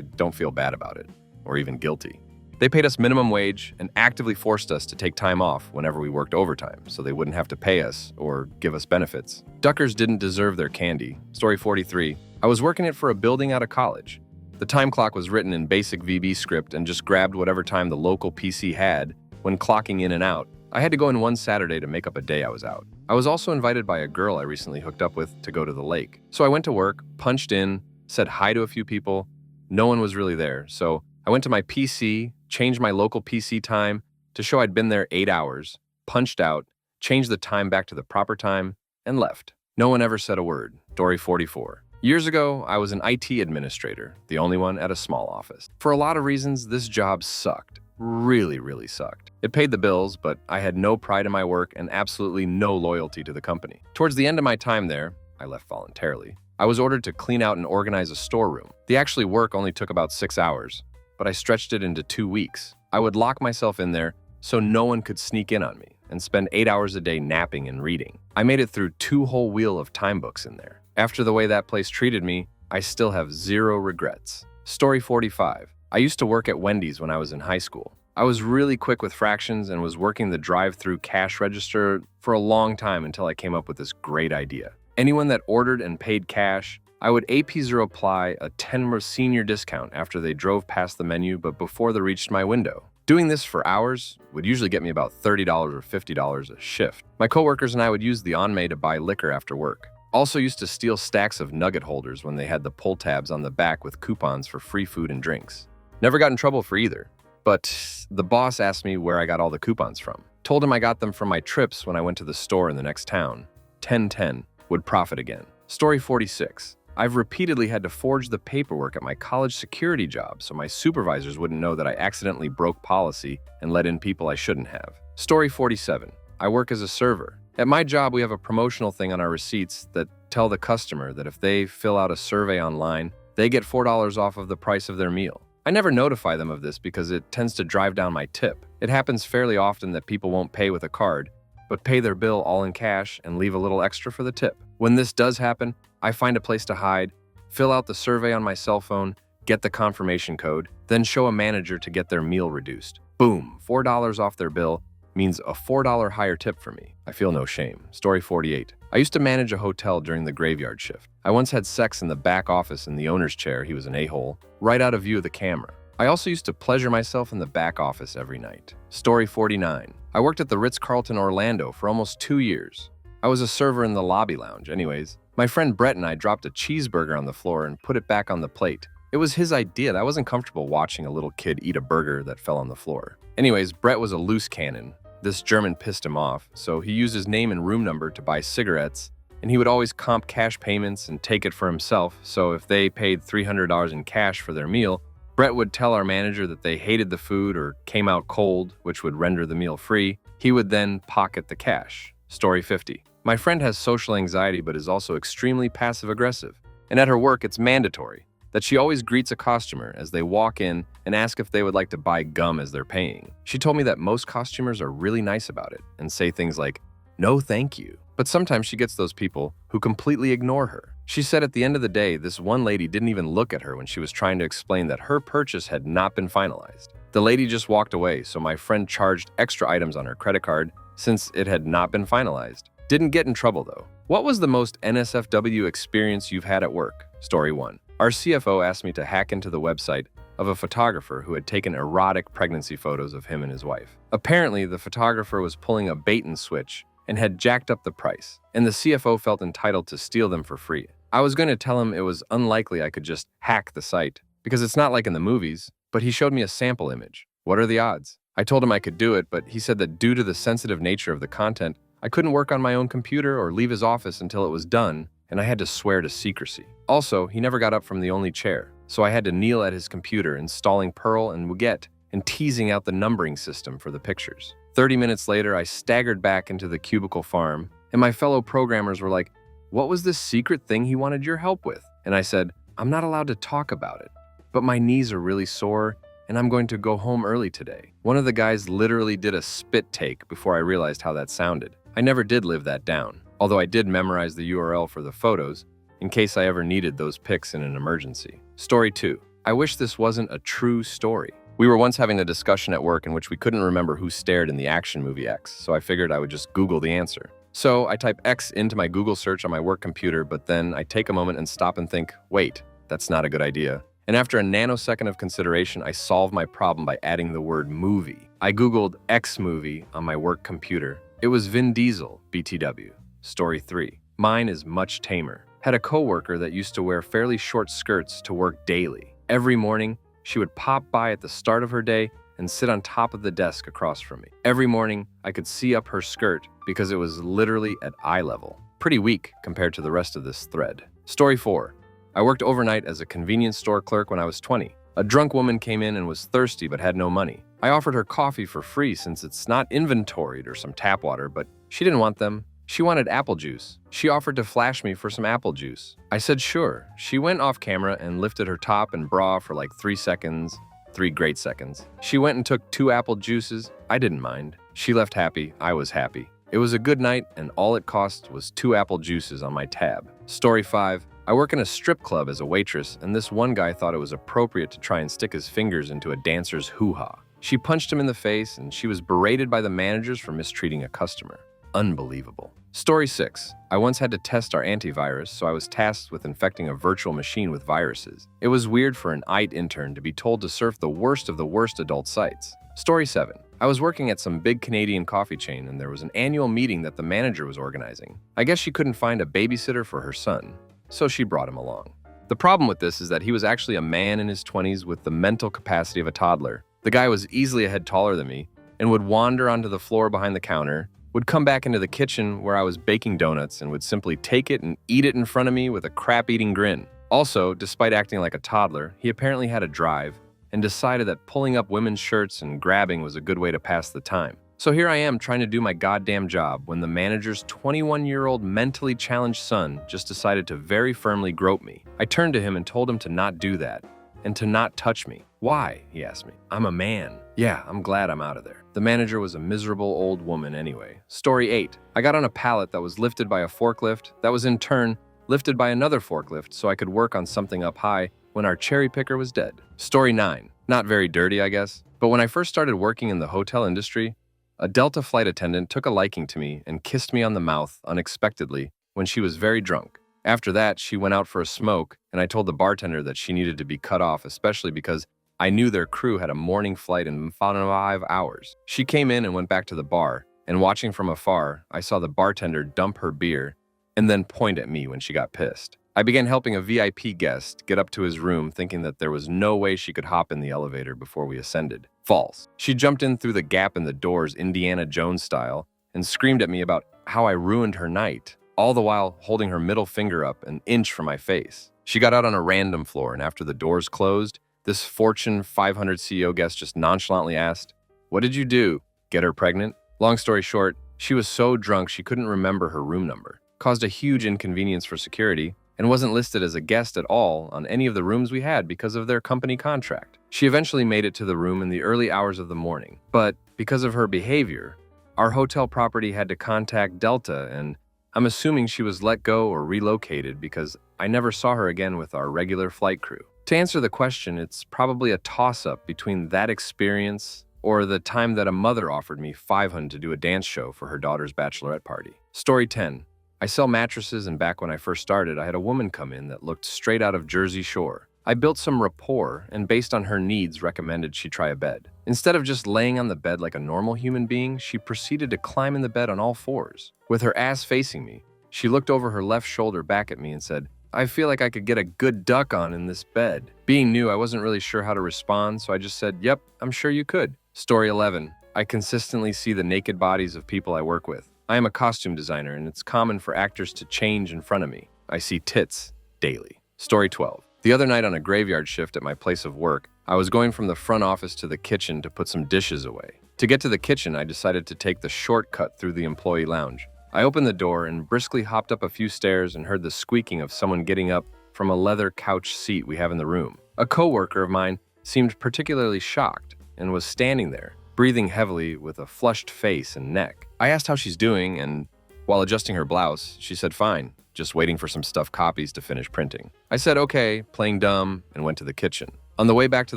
A: don't feel bad about it, or even guilty. They paid us minimum wage and actively forced us to take time off whenever we worked overtime so they wouldn't have to pay us or give us benefits. Duckers didn't deserve their candy. Story 43. I was working it for a building out of college. The time clock was written in basic VB script and just grabbed whatever time the local PC had when clocking in and out. I had to go in one Saturday to make up a day I was out. I was also invited by a girl I recently hooked up with to go to the lake. So I went to work, punched in, said hi to a few people. No one was really there, so I went to my PC, changed my local PC time to show I'd been there 8 hours, punched out, changed the time back to the proper time, and left. No one ever said a word. Story 44. Years ago, I was an IT administrator, the only one at a small office. For a lot of reasons, this job sucked. Really sucked. It paid the bills, but I had no pride in my work and absolutely no loyalty to the company. Towards the end of my time there, I left voluntarily, I was ordered to clean out and organize a storeroom. The actual work only took about 6 hours, but I stretched it into 2 weeks. I would lock myself in there so no one could sneak in on me and spend 8 hours a day napping and reading. I made it through 2 whole wheel of time books in there. After the way that place treated me, I still have 0 regrets. Story 45. I used to work at Wendy's when I was in high school. I was really quick with fractions and was working the drive-through cash register for a long time until I came up with this great idea. Anyone that ordered and paid cash I would AP0 apply a 10 senior discount after they drove past the menu but before they reached my window. Doing this for hours would usually get me about $30 or $50 a shift. My coworkers and I would use the OnMay to buy liquor after work. Also used to steal stacks of nugget holders when they had the pull tabs on the back with coupons for free food and drinks. Never got in trouble for either, but the boss asked me where I got all the coupons from. Told him I got them from my trips when I went to the store in the next town. 1010 would profit again. Story 46. I've repeatedly had to forge the paperwork at my college security job so my supervisors wouldn't know that I accidentally broke policy and let in people I shouldn't have. Story 47. I work as a server. At my job, we have a promotional thing on our receipts that tell the customer that if they fill out a survey online, they get $4 off of the price of their meal. I never notify them of this because it tends to drive down my tip. It happens fairly often that people won't pay with a card, but pay their bill all in cash and leave a little extra for the tip. When this does happen, I find a place to hide, fill out the survey on my cell phone, get the confirmation code, then show a manager to get their meal reduced. Boom, $4 off their bill means a $4 higher tip for me. I feel no shame. Story 48. I used to manage a hotel during the graveyard shift. I once had sex in the back office in the owner's chair, he was an a-hole, right out of view of the camera. I also used to pleasure myself in the back office every night. Story 49. I worked at the Ritz-Carlton Orlando for almost 2 years. I was a server in the lobby lounge. Anyways, my friend Brett and I dropped a cheeseburger on the floor and put it back on the plate. It was his idea. I wasn't comfortable watching a little kid eat a burger that fell on the floor. Anyways, Brett was a loose cannon. This German pissed him off, so he used his name and room number to buy cigarettes, and he would always comp cash payments and take it for himself, so if they paid $300 in cash for their meal, Brett would tell our manager that they hated the food or came out cold, which would render the meal free. He would then pocket the cash. Story 50. My friend has social anxiety but is also extremely passive-aggressive, and at her work it's mandatory that she always greets a customer as they walk in and ask if they would like to buy gum as they're paying. She told me that most customers are really nice about it and say things like, "No, thank you." But sometimes she gets those people who completely ignore her. She said at the end of the day, this one lady didn't even look at her when she was trying to explain that her purchase had not been finalized. The lady just walked away, so my friend charged extra items on her credit card since it had not been finalized. Didn't get in trouble though. What was the most NSFW experience you've had at work? Story 1. Our CFO asked me to hack into the website of a photographer who had taken erotic pregnancy photos of him and his wife. Apparently, the photographer was pulling a bait and switch and had jacked up the price, and the CFO felt entitled to steal them for free. I was going to tell him it was unlikely I could just hack the site, because it's not like in the movies, but he showed me a sample image. What are the odds? I told him I could do it, but he said that due to the sensitive nature of the content, I couldn't work on my own computer or leave his office until it was done, and I had to swear to secrecy. Also, he never got up from the only chair, so I had to kneel at his computer installing Perl and Wget and teasing out the numbering system for the pictures. 30 minutes later, I staggered back into the cubicle farm, and my fellow programmers were like, "What was this secret thing he wanted your help with?" And I said, "I'm not allowed to talk about it, but my knees are really sore, and I'm going to go home early today." One of the guys literally did a spit take before I realized how that sounded. I never did live that down, although I did memorize the URL for the photos in case I ever needed those pics in an emergency. Story 2. I wish this wasn't a true story. We were once having a discussion at work in which we couldn't remember who stared in the action movie X, so I figured I would just Google the answer. So I type X into my Google search on my work computer, but then I take a moment and stop and think, wait, that's not a good idea. And after a nanosecond of consideration, I solved my problem by adding the word movie. I Googled X movie on my work computer. It was Vin Diesel, BTW. Story 3. Mine is much tamer. Had a coworker that used to wear fairly short skirts to work daily. Every morning, she would pop by at the start of her day and sit on top of the desk across from me. Every morning, I could see up her skirt because it was literally at eye level. Pretty weak compared to the rest of this thread. Story 4. I worked overnight as a convenience store clerk when I was 20. A drunk woman came in and was thirsty but had no money. I offered her coffee for free since it's not inventoried or some tap water, but she didn't want them. She wanted apple juice. She offered to flash me for some apple juice. I said sure. She went off camera and lifted her top and bra for like 3 seconds. 3 great seconds. She went and took 2 apple juices. I didn't mind. She left happy. I was happy. It was a good night, and all it cost was 2 apple juices on my tab. Story 5. I work in a strip club as a waitress, and this one guy thought it was appropriate to try and stick his fingers into a dancer's hoo-ha. She punched him in the face, and she was berated by the managers for mistreating a customer. Unbelievable. Story 6. I once had to test our antivirus, so I was tasked with infecting a virtual machine with viruses. It was weird for an IT intern to be told to surf the worst of the worst adult sites. Story 7. I was working at some big Canadian coffee chain and there was an annual meeting that the manager was organizing. I guess she couldn't find a babysitter for her son, so she brought him along. The problem with this is that he was actually a man in his 20s with the mental capacity of a toddler. The guy was easily a head taller than me and would wander onto the floor behind the counter, would come back into the kitchen where I was baking donuts and would simply take it and eat it in front of me with a crap-eating grin. Also, despite acting like a toddler, he apparently had a drive and decided that pulling up women's shirts and grabbing was a good way to pass the time. So here I am trying to do my goddamn job when the manager's 21-year-old mentally challenged son just decided to very firmly grope me. I turned to him and told him to not do that and to not touch me. Why? He asked me. I'm a man. Yeah, I'm glad I'm out of there. The manager was a miserable old woman anyway. Story 8. I got on a pallet that was lifted by a forklift that was in turn lifted by another forklift so I could work on something up high when our cherry picker was dead. Story 9. Not very dirty, I guess, but when I first started working in the hotel industry, a Delta flight attendant took a liking to me and kissed me on the mouth unexpectedly when she was very drunk. After that, she went out for a smoke, and I told the bartender that she needed to be cut off, especially because I knew their crew had a morning flight in 5 hours. She came in and went back to the bar, and watching from afar, I saw the bartender dump her beer and then point at me when she got pissed. I began helping a VIP guest get up to his room, thinking that there was no way she could hop in the elevator before we ascended. False. She jumped in through the gap in the doors Indiana Jones style and screamed at me about how I ruined her night, all the while holding her middle finger up an inch from my face. She got out on a random floor, and after the doors closed, this Fortune 500 CEO guest just nonchalantly asked, "What did you do? Get her pregnant?" Long story short, she was so drunk she couldn't remember her room number, caused a huge inconvenience for security, and wasn't listed as a guest at all on any of the rooms we had because of their company contract. She eventually made it to the room in the early hours of the morning, but because of her behavior, our hotel property had to contact Delta, and I'm assuming she was let go or relocated because I never saw her again with our regular flight crew. To answer the question, it's probably a toss-up between that experience or the time that a mother offered me $500 to do a dance show for her daughter's bachelorette party. Story 10. I sell mattresses, and back when I first started, I had a woman come in that looked straight out of Jersey Shore. I built some rapport, and based on her needs, recommended she try a bed. Instead of just laying on the bed like a normal human being, she proceeded to climb in the bed on all fours. With her ass facing me, she looked over her left shoulder back at me and said, "I feel like I could get a good duck on in this bed." Being new, I wasn't really sure how to respond, so I just said, "Yep, I'm sure you could." Story 11. I consistently see the naked bodies of people I work with. I am a costume designer, and it's common for actors to change in front of me. I see tits daily. Story 12. The other night on a graveyard shift at my place of work, I was going from the front office to the kitchen to put some dishes away. To get to the kitchen, I decided to take the shortcut through the employee lounge. I opened the door and briskly hopped up a few stairs and heard the squeaking of someone getting up from a leather couch seat we have in the room. A coworker of mine seemed particularly shocked and was standing there, breathing heavily with a flushed face and neck. I asked how she's doing, and while adjusting her blouse, she said fine, just waiting for some stuffed copies to finish printing. I said okay, playing dumb, and went to the kitchen. On the way back to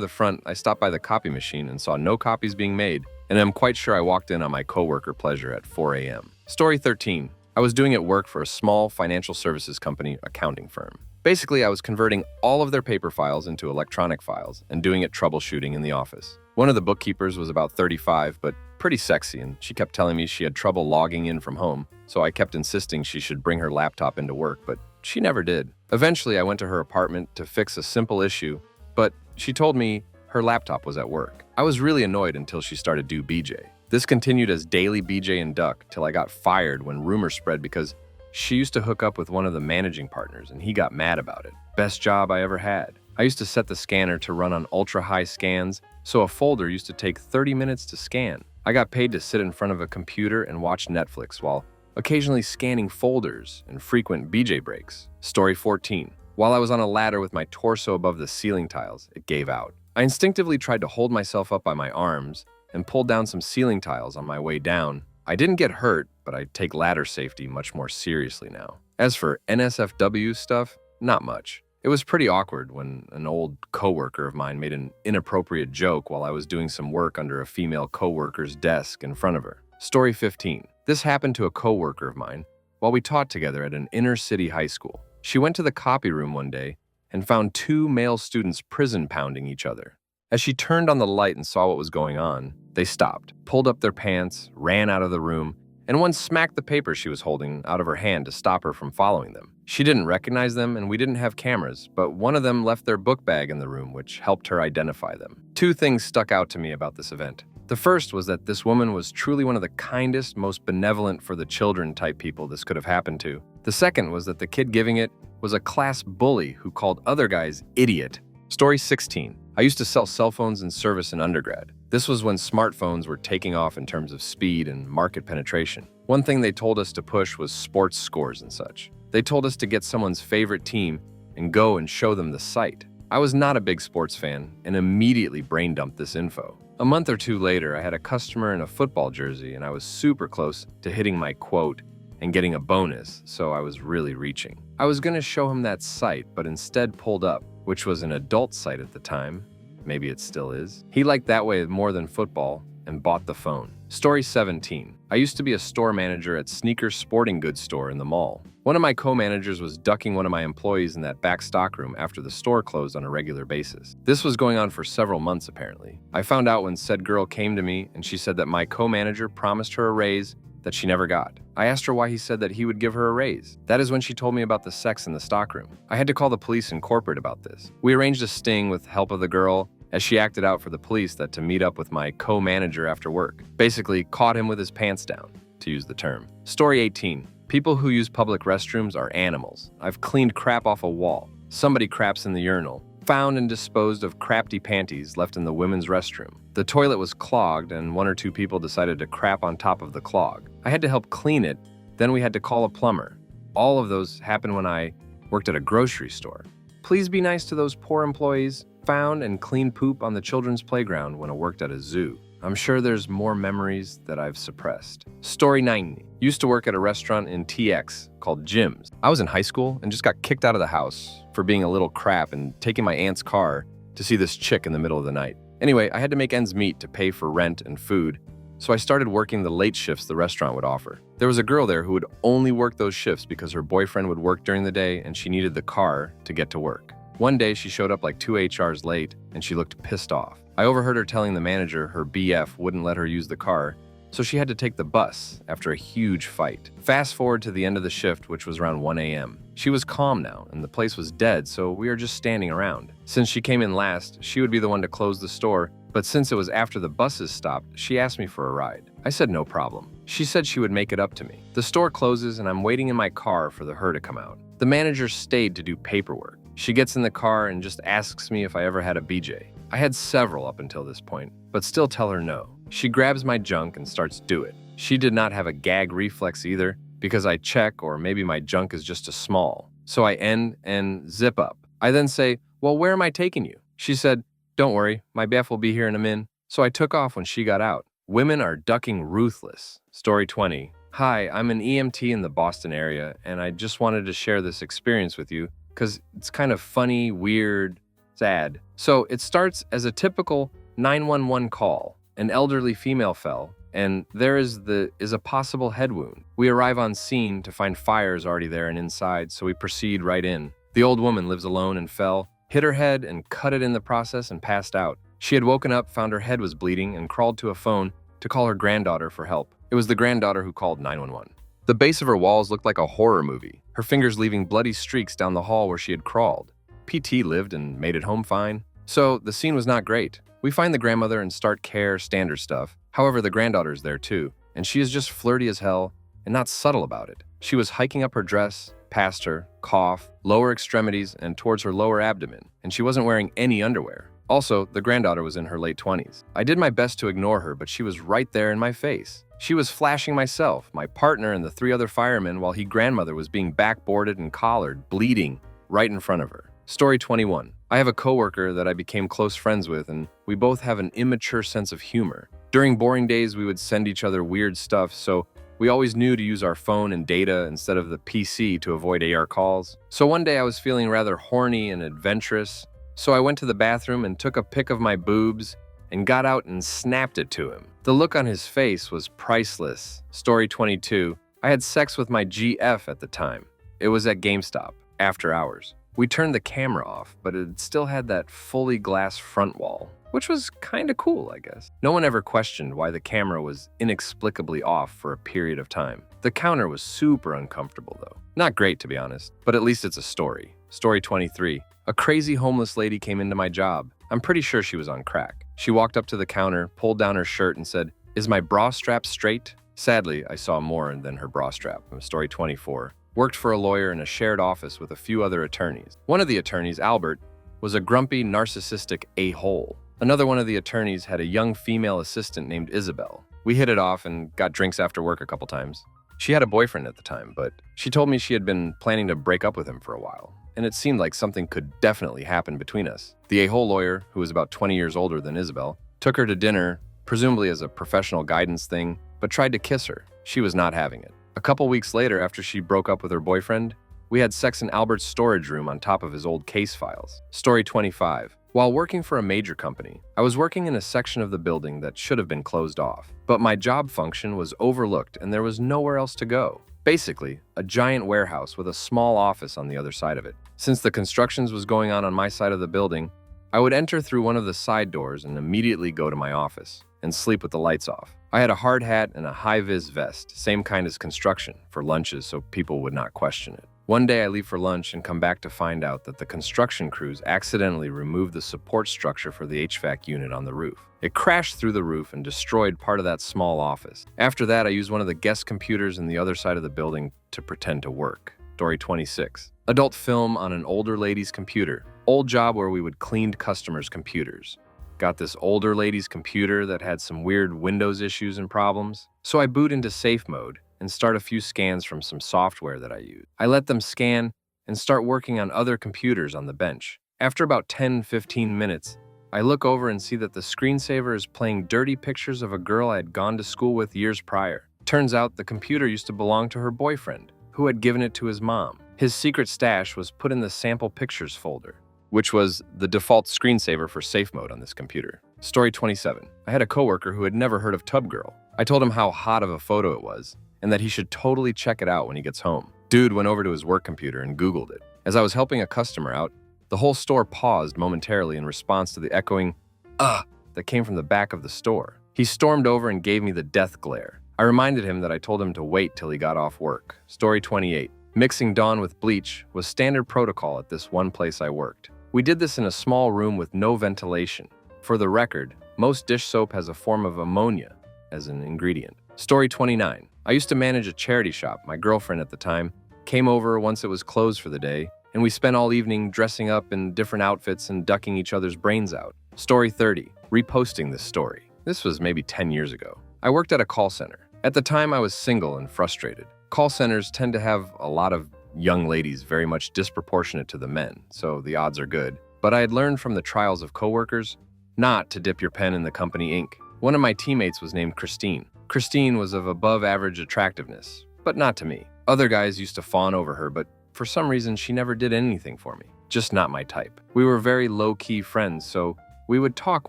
A: the front, I stopped by the copy machine and saw no copies being made, and I'm quite sure I walked in on my coworker pleasure at 4 a.m. Story 13. I was doing at work for a small financial services company accounting firm. Basically, I was converting all of their paper files into electronic files and doing it troubleshooting in the office. One of the bookkeepers was about 35, but pretty sexy, and she kept telling me she had trouble logging in from home, so I kept insisting she should bring her laptop into work, but she never did. Eventually, I went to her apartment to fix a simple issue, but she told me her laptop was at work. I was really annoyed until she started do BJ. This continued as daily BJ and Duck till I got fired when rumors spread because she used to hook up with one of the managing partners and he got mad about it. Best job I ever had. I used to set the scanner to run on ultra-high scans, so a folder used to take 30 minutes to scan. I got paid to sit in front of a computer and watch Netflix while occasionally scanning folders and frequent BJ breaks. Story 14. While I was on a ladder with my torso above the ceiling tiles, it gave out. I instinctively tried to hold myself up by my arms and pulled down some ceiling tiles on my way down. I didn't get hurt, but I take ladder safety much more seriously now. As for NSFW stuff, not much. It was pretty awkward when an old coworker of mine made an inappropriate joke while I was doing some work under a female coworker's desk in front of her. Story 15. This happened to a coworker of mine while we taught together at an inner-city high school. She went to the copy room one day and found two male students prison pounding each other. As she turned on the light and saw what was going on, they stopped, pulled up their pants, ran out of the room, and one smacked the paper she was holding out of her hand to stop her from following them. She didn't recognize them, and we didn't have cameras, but one of them left their book bag in the room, which helped her identify them. Two things stuck out to me about this event. The first was that this woman was truly one of the kindest, most benevolent for the children type people this could have happened to. The second was that the kid giving it was a class bully who called other guys idiot. Story 16. I used to sell cell phones and service in undergrad. This was when smartphones were taking off in terms of speed and market penetration. One thing they told us to push was sports scores and such. They told us to get someone's favorite team and go and show them the site. I was not a big sports fan and immediately brain dumped this info. A month or two later, I had a customer in a football jersey and I was super close to hitting my quote and getting a bonus, so I was really reaching. I was going to show him that site, but instead pulled up, which was an adult site at the time. Maybe it still is. He liked that way more than football and bought the phone. Story 17. I used to be a store manager at Sneakers sporting goods store in the mall. One of my co-managers was ducking one of my employees in that back stockroom after the store closed on a regular basis. This was going on for several months apparently. I found out when said girl came to me and she said that my co-manager promised her a raise that she never got. I asked her why he said that he would give her a raise. That is when she told me about the sex in the stockroom. I had to call the police in corporate about this. We arranged a sting with help of the girl as she acted out for the police that to meet up with my co-manager after work. Basically, caught him with his pants down, to use the term. Story 18. People who use public restrooms are animals. I've cleaned crap off a wall. Somebody craps in the urinal. Found and disposed of crafty panties left in the women's restroom. The toilet was clogged and one or two people decided to crap on top of the clog. I had to help clean it, then we had to call a plumber. All of those happened when I worked at a grocery store. Please be nice to those poor employees. Found and cleaned poop on the children's playground when I worked at a zoo. I'm sure there's more memories that I've suppressed. Story 90. Used to work at a restaurant in TX called Jim's. I was in high school and just got kicked out of the house for being a little crap and taking my aunt's car to see this chick in the middle of the night. Anyway, I had to make ends meet to pay for rent and food, so I started working the late shifts the restaurant would offer. There was a girl there who would only work those shifts because her boyfriend would work during the day and she needed the car to get to work. One day, she showed up like 2 HRs late, and she looked pissed off. I overheard her telling the manager her BF wouldn't let her use the car, so she had to take the bus after a huge fight. Fast forward to the end of the shift, which was around 1 a.m. She was calm now, and the place was dead, so we were just standing around. Since she came in last, she would be the one to close the store, but since it was after the buses stopped, she asked me for a ride. I said no problem. She said she would make it up to me. The store closes, and I'm waiting in my car for her to come out. The manager stayed to do paperwork. She gets in the car and just asks me if I ever had a BJ. I had several up until this point, but still tell her no. She grabs my junk and starts do it. She did not have a gag reflex either, because I check or maybe my junk is just a small. So I end and zip up. I then say, well, where am I taking you? She said, don't worry, my BF will be here in a min. So I took off when she got out. Women are ducking ruthless. Story 20. Hi, I'm an EMT in the Boston area, and I just wanted to share this experience with you because it's kind of funny, weird, sad. So it starts as a typical 911 call. An elderly female fell, and there is a possible head wound. We arrive on scene to find fires already there and inside, so we proceed right in. The old woman lives alone and fell, hit her head and cut it in the process and passed out. She had woken up, found her head was bleeding, and crawled to a phone to call her granddaughter for help. It was the granddaughter who called 911. The base of her walls looked like a horror movie, her fingers leaving bloody streaks down the hall where she had crawled. PT lived and made it home fine. So the scene was not great. We find the grandmother and start care, standard stuff. However, the granddaughter's there too, and she is just flirty as hell and not subtle about it. She was hiking up her dress, past her, cough, lower extremities, and towards her lower abdomen, and she wasn't wearing any underwear. Also, the granddaughter was in her late 20s. I did my best to ignore her, but she was right there in my face. She was flashing myself, my partner, and the 3 other firemen while grandmother was being backboarded and collared, bleeding, right in front of her. Story 21. I have a coworker that I became close friends with, and we both have an immature sense of humor. During boring days, we would send each other weird stuff, so we always knew to use our phone and data instead of the PC to avoid AR calls. So one day I was feeling rather horny and adventurous, so I went to the bathroom and took a pic of my boobs and got out and snapped it to him. The look on his face was priceless. Story 22. I had sex with my GF at the time. It was at GameStop, after hours. We turned the camera off, but it still had that fully glass front wall, which was kinda cool, I guess. No one ever questioned why the camera was inexplicably off for a period of time. The counter was super uncomfortable though. Not great to be honest, but at least it's a story. Story 23. A crazy homeless lady came into my job. I'm pretty sure she was on crack. She walked up to the counter, pulled down her shirt and said, "Is my bra strap straight?" Sadly, I saw more than her bra strap. Story 24. Worked for a lawyer in a shared office with a few other attorneys. One of the attorneys, Albert, was a grumpy, narcissistic a-hole. Another one of the attorneys had a young female assistant named Isabel. We hit it off and got drinks after work a couple times. She had a boyfriend at the time, but she told me she had been planning to break up with him for a while, and it seemed like something could definitely happen between us. The a-hole lawyer, who was about 20 years older than Isabel, took her to dinner, presumably as a professional guidance thing, but tried to kiss her. She was not having it. A couple weeks later, after she broke up with her boyfriend, we had sex in Albert's storage room on top of his old case files. Story 25. While working for a major company, I was working in a section of the building that should have been closed off, but my job function was overlooked and there was nowhere else to go. Basically, a giant warehouse with a small office on the other side of it. Since the constructions was going on my side of the building, I would enter through one of the side doors and immediately go to my office and sleep with the lights off. I had a hard hat and a high-vis vest, same kind as construction, for lunches so people would not question it. One day I leave for lunch and come back to find out that the construction crews accidentally removed the support structure for the HVAC unit on the roof. It crashed through the roof and destroyed part of that small office. After that, I used one of the guest computers in the other side of the building to pretend to work. Story 26. Adult film on an older lady's computer. Old job where we would clean customers' computers. Got this older lady's computer that had some weird Windows issues and problems. So I boot into safe mode and start a few scans from some software that I use. I let them scan and start working on other computers on the bench. After about 10-15 minutes, I look over and see that the screensaver is playing dirty pictures of a girl I had gone to school with years prior. Turns out the computer used to belong to her boyfriend, who had given it to his mom. His secret stash was put in the sample pictures folder, which was the default screensaver for safe mode on this computer. Story 27. I had a coworker who had never heard of Tub Girl. I told him how hot of a photo it was, and that he should totally check it out when he gets home. Dude went over to his work computer and Googled it. As I was helping a customer out, the whole store paused momentarily in response to the echoing, that came from the back of the store. He stormed over and gave me the death glare. I reminded him that I told him to wait till he got off work. Story 28. Mixing Dawn with bleach was standard protocol at this one place I worked. We did this in a small room with no ventilation. For the record, most dish soap has a form of ammonia as an ingredient. Story 29. I used to manage a charity shop. My girlfriend at the time came over once it was closed for the day, and we spent all evening dressing up in different outfits and ducking each other's brains out. Story 30. Reposting this story. This was maybe 10 years ago. I worked at a call center. At the time, I was single and frustrated. Call centers tend to have a lot of young ladies very much disproportionate to the men, so the odds are good. But I had learned from the trials of Coworkers not to dip your pen in the company ink. One of my teammates was named Christine. Christine was of above-average attractiveness, but not to me. Other guys used to fawn over her, but for some reason she never did anything for me. Just not my type. We were very low-key friends, so we would talk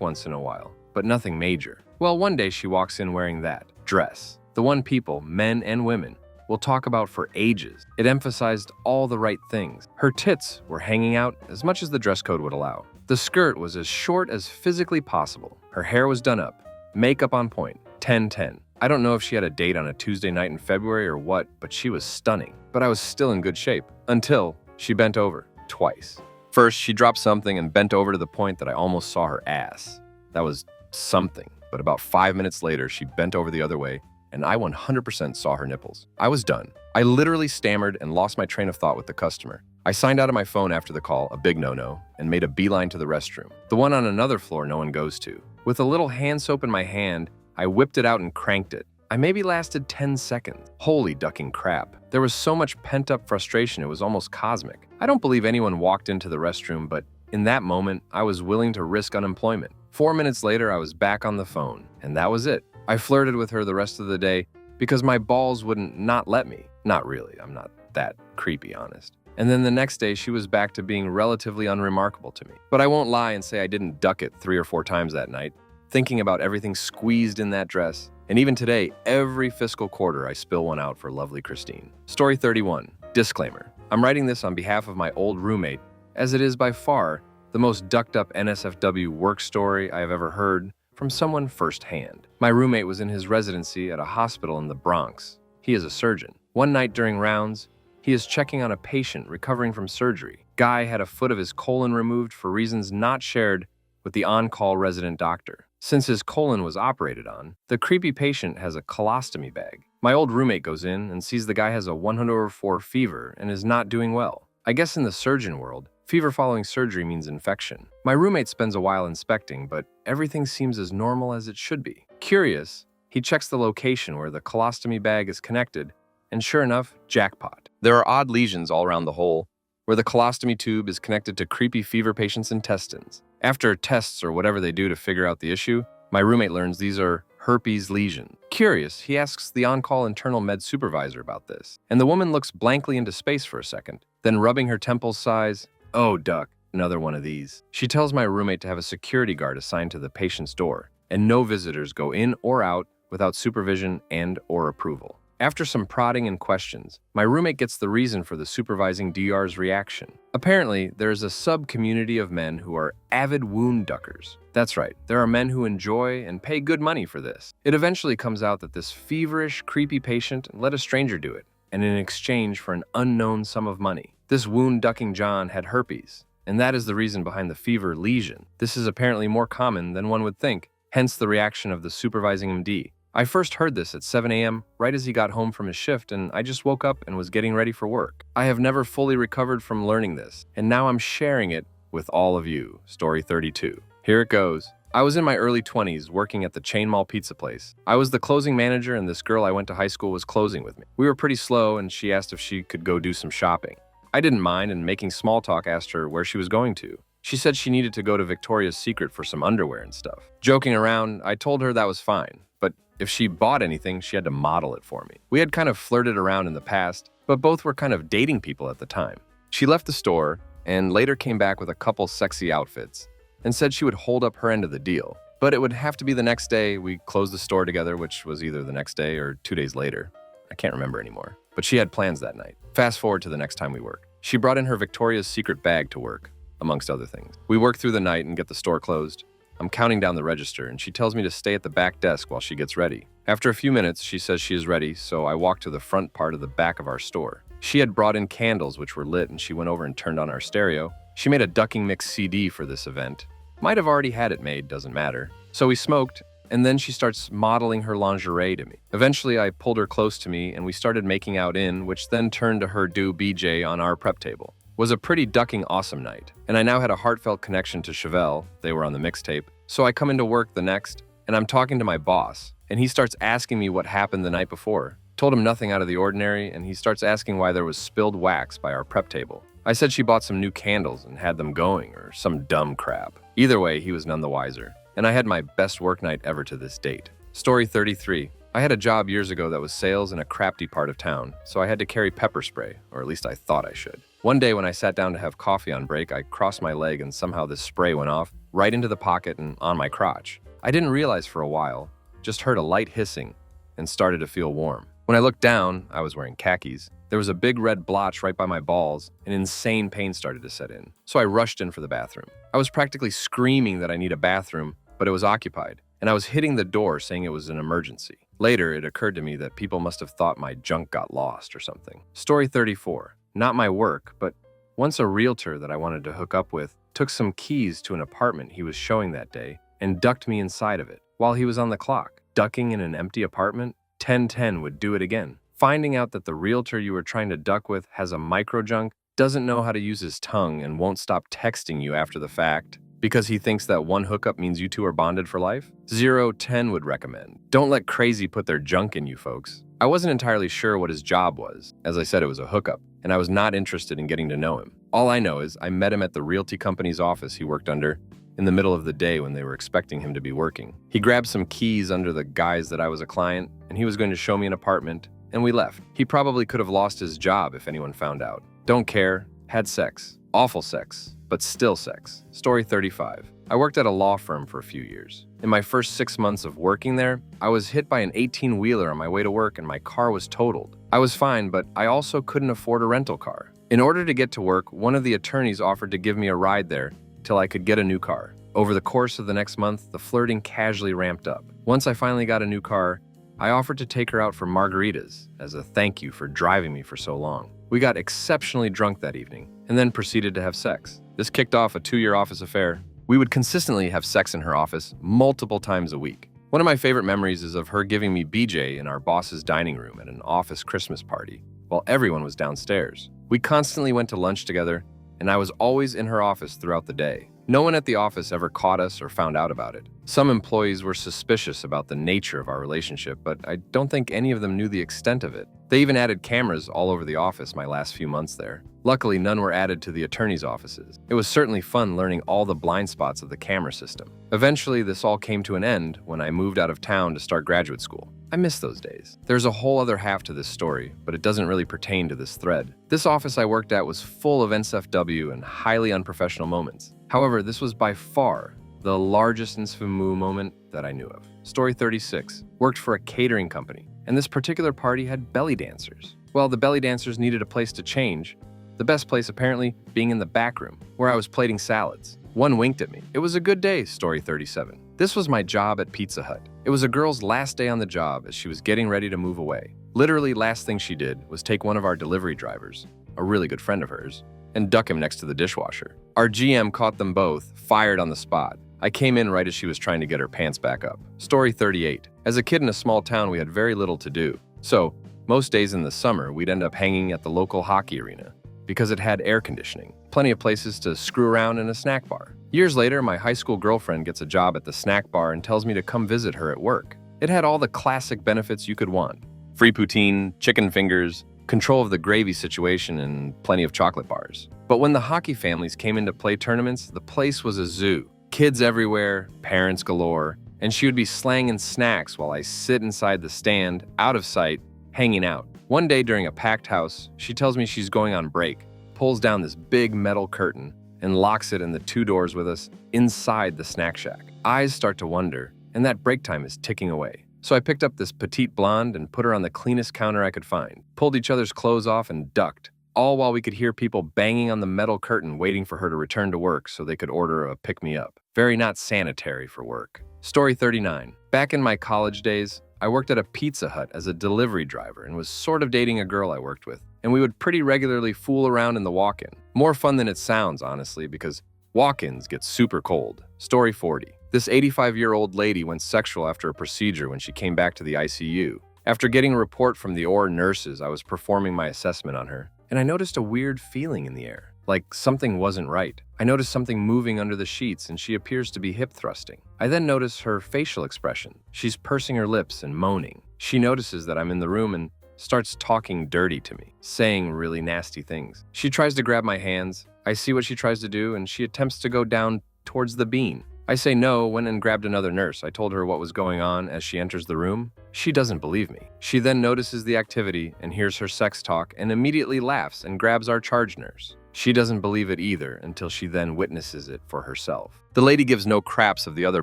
A: once in a while, but nothing major. Well, one day she walks in wearing that dress. The one people, men and women, will talk about for ages. It emphasized all the right things. Her tits were hanging out as much as the dress code would allow. The skirt was as short as physically possible. Her hair was done up. Makeup on point. 10-10. I don't know if she had a date on a Tuesday night in February or what, but she was stunning. But I was still in good shape. Until she bent over. Twice. First, she dropped something and bent over to the point that I almost saw her ass. That was something. But about 5 minutes later, she bent over the other way, and I 100% saw her nipples. I was done. I literally stammered and lost my train of thought with the customer. I signed out of my phone after the call, a big no-no, and made a beeline to the restroom. The one on another floor no one goes to. With a little hand soap in my hand, I whipped it out and cranked it. I maybe lasted 10 seconds. Holy ducking crap. There was so much pent-up frustration, it was almost cosmic. I don't believe anyone walked into the restroom, but in that moment, I was willing to risk unemployment. 4 minutes later, I was back on the phone, and that was it. I flirted with her the rest of the day because my balls wouldn't not let me. Not really, I'm not that creepy, honest. And then the next day, she was back to being relatively unremarkable to me. But I won't lie and say I didn't duck it 3 or 4 times that night, thinking about everything squeezed in that dress. And even today, every fiscal quarter, I spill one out for lovely Christine. Story 31. Disclaimer. I'm writing this on behalf of my old roommate, as it is by far the most ducked-up NSFW work story I have ever heard from someone firsthand. My roommate was in his residency at a hospital in the Bronx. He is a surgeon. One night during rounds, he is checking on a patient recovering from surgery. Guy had a foot of his colon removed for reasons not shared with the on-call resident doctor. Since his colon was operated on, the creepy patient has a colostomy bag. My old roommate goes in and sees the guy has a 104 fever and is not doing well. I guess in the surgeon world, fever following surgery means infection. My roommate spends a while inspecting, but everything seems as normal as it should be. Curious, he checks the location where the colostomy bag is connected, and sure enough, jackpot. There are odd lesions all around the hole, where the colostomy tube is connected to creepy fever patient's intestines. After tests or whatever they do to figure out the issue, my roommate learns these are herpes lesions. Curious, he asks the on-call internal med supervisor about this, and the woman looks blankly into space for a second, then rubbing her temples sighs, "Oh, duck, another one of these." She tells my roommate to have a security guard assigned to the patient's door, and no visitors go in or out without supervision and/or approval. After some prodding and questions, my roommate gets the reason for the supervising DR's reaction. Apparently, there is a sub-community of men who are avid wound duckers. That's right, there are men who enjoy and pay good money for this. It eventually comes out that this feverish, creepy patient let a stranger do it, and in exchange for an unknown sum of money. This wound-ducking John had herpes, and that is the reason behind the fever lesion. This is apparently more common than one would think, hence the reaction of the supervising MD. I first heard this at 7 a.m. right as he got home from his shift, and I just woke up and was getting ready for work. I have never fully recovered from learning this, and now I'm sharing it with all of you. Story 32. Here it goes. I was in my early 20s working at the chain mall pizza place. I was the closing manager, and this girl I went to high school was closing with me. We were pretty slow, and she asked if she could go do some shopping. I didn't mind, and making small talk asked her where she was going to. She said she needed to go to Victoria's Secret for some underwear and stuff. Joking around, I told her that was fine, but if she bought anything, she had to model it for me. We had kind of flirted around in the past, but both were kind of dating people at the time. She left the store and later came back with a couple sexy outfits and said she would hold up her end of the deal. But it would have to be the next day. We closed the store together, which was either the next day or 2 days later. I can't remember anymore. But she had plans that night. Fast forward to the next time we worked. She brought in her Victoria's Secret bag to work, amongst other things. We work through the night and get the store closed. I'm counting down the register, and she tells me to stay at the back desk while she gets ready. After a few minutes, she says she is ready, so I walk to the front part of the back of our store. She had brought in candles, which were lit, and she went over and turned on our stereo. She made a Ducking Mix CD for this event. Might have already had it made, doesn't matter. So we smoked, and then she starts modeling her lingerie to me. Eventually, I pulled her close to me, and we started making out which then turned to her do BJ on our prep table. Was a pretty ducking awesome night, and I now had a heartfelt connection to Chevelle. They were on the mixtape. So I come into work the next, and I'm talking to my boss, and he starts asking me what happened the night before. Told him nothing out of the ordinary, and he starts asking why there was spilled wax by our prep table. I said she bought some new candles and had them going, or some dumb crap. Either way, he was none the wiser, and I had my best work night ever to this date. Story 33. I had a job years ago that was sales in a crafty part of town, so I had to carry pepper spray, or at least I thought I should. One day when I sat down to have coffee on break, I crossed my leg and somehow this spray went off right into the pocket and on my crotch. I didn't realize for a while, just heard a light hissing and started to feel warm. When I looked down, I was wearing khakis. There was a big red blotch right by my balls, and insane pain started to set in. So I rushed in for the bathroom. I was practically screaming that I need a bathroom, but it was occupied, and I was hitting the door saying it was an emergency. Later, it occurred to me that people must have thought my junk got lost or something. Story 34. Not my work, but once a realtor that I wanted to hook up with took some keys to an apartment he was showing that day and ducked me inside of it while he was on the clock. Ducking in an empty apartment? 10/10 would do it again. Finding out that the realtor you were trying to duck with has a microjunk, doesn't know how to use his tongue, and won't stop texting you after the fact because he thinks that one hookup means you two are bonded for life? 0/10 would recommend. Don't let crazy put their junk in you, folks. I wasn't entirely sure what his job was. As I said, it was a hookup, and I was not interested in getting to know him. All I know is I met him at the realty company's office he worked under in the middle of the day when they were expecting him to be working. He grabbed some keys under the guise that I was a client, and he was going to show me an apartment, and we left. He probably could have lost his job if anyone found out. Don't care. Had sex. Awful sex, but still sex. Story 35. I worked at a law firm for a few years. In my first 6 months of working there, I was hit by an 18-wheeler on my way to work and my car was totaled. I was fine, but I also couldn't afford a rental car. In order to get to work, one of the attorneys offered to give me a ride there till I could get a new car. Over the course of the next month, the flirting casually ramped up. Once I finally got a new car, I offered to take her out for margaritas as a thank you for driving me for so long. We got exceptionally drunk that evening and then proceeded to have sex. This kicked off a 2-year office affair. We would consistently have sex in her office multiple times a week. One of my favorite memories is of her giving me BJ in our boss's dining room at an office Christmas party while everyone was downstairs. We constantly went to lunch together, and I was always in her office throughout the day. No one at the office ever caught us or found out about it. Some employees were suspicious about the nature of our relationship, but I don't think any of them knew the extent of it. They even added cameras all over the office my last few months there. Luckily, none were added to the attorney's offices. It was certainly fun learning all the blind spots of the camera system. Eventually, this all came to an end when I moved out of town to start graduate school. I miss those days. There's a whole other half to this story, but it doesn't really pertain to this thread. This office I worked at was full of NSFW and highly unprofessional moments. However, this was by far the largest NSFW moment that I knew of. Story 36. Worked for a catering company, and this particular party had belly dancers. Well, the belly dancers needed a place to change. The best place apparently being in the back room, where I was plating salads. One winked at me. It was a good day, Story 37. This was my job at Pizza Hut. It was a girl's last day on the job as she was getting ready to move away. Literally, last thing she did was take one of our delivery drivers, a really good friend of hers, and duck him next to the dishwasher. Our GM caught them both, fired on the spot. I came in right as she was trying to get her pants back up. Story 38. As a kid in a small town, we had very little to do. So, most days in the summer, we'd end up hanging at the local hockey arena because it had air conditioning, plenty of places to screw around in a snack bar. Years later, my high school girlfriend gets a job at the snack bar and tells me to come visit her at work. It had all the classic benefits you could want. Free poutine, chicken fingers, control of the gravy situation, and plenty of chocolate bars. But when the hockey families came in to play tournaments, the place was a zoo. Kids everywhere, parents galore, and she would be slanging snacks while I sit inside the stand, out of sight, hanging out. One day during a packed house, she tells me she's going on break, pulls down this big metal curtain, and locks it in the 2 doors with us inside the snack shack. Eyes start to wonder, and that break time is ticking away. So I picked up this petite blonde and put her on the cleanest counter I could find, pulled each other's clothes off and ducked, all while we could hear people banging on the metal curtain waiting for her to return to work so they could order a pick-me-up. Very not sanitary for work. Story 39. Back in my college days, I worked at a Pizza Hut as a delivery driver and was sort of dating a girl I worked with, and we would pretty regularly fool around in the walk-in. More fun than it sounds, honestly, because walk-ins get super cold. Story 40. This 85-year-old lady went sexual after a procedure when she came back to the ICU. After getting a report from the OR nurses, I was performing my assessment on her, and I noticed a weird feeling in the air, like something wasn't right. I noticed something moving under the sheets, and she appears to be hip thrusting. I then notice her facial expression. She's pursing her lips and moaning. She notices that I'm in the room and starts talking dirty to me, saying really nasty things. She tries to grab my hands. I see what she tries to do, and she attempts to go down towards the bean. I say no, went and grabbed another nurse. I told her what was going on as she enters the room. She doesn't believe me. She then notices the activity and hears her sex talk and immediately laughs and grabs our charge nurse. She doesn't believe it either until she then witnesses it for herself. The lady gives no craps of the other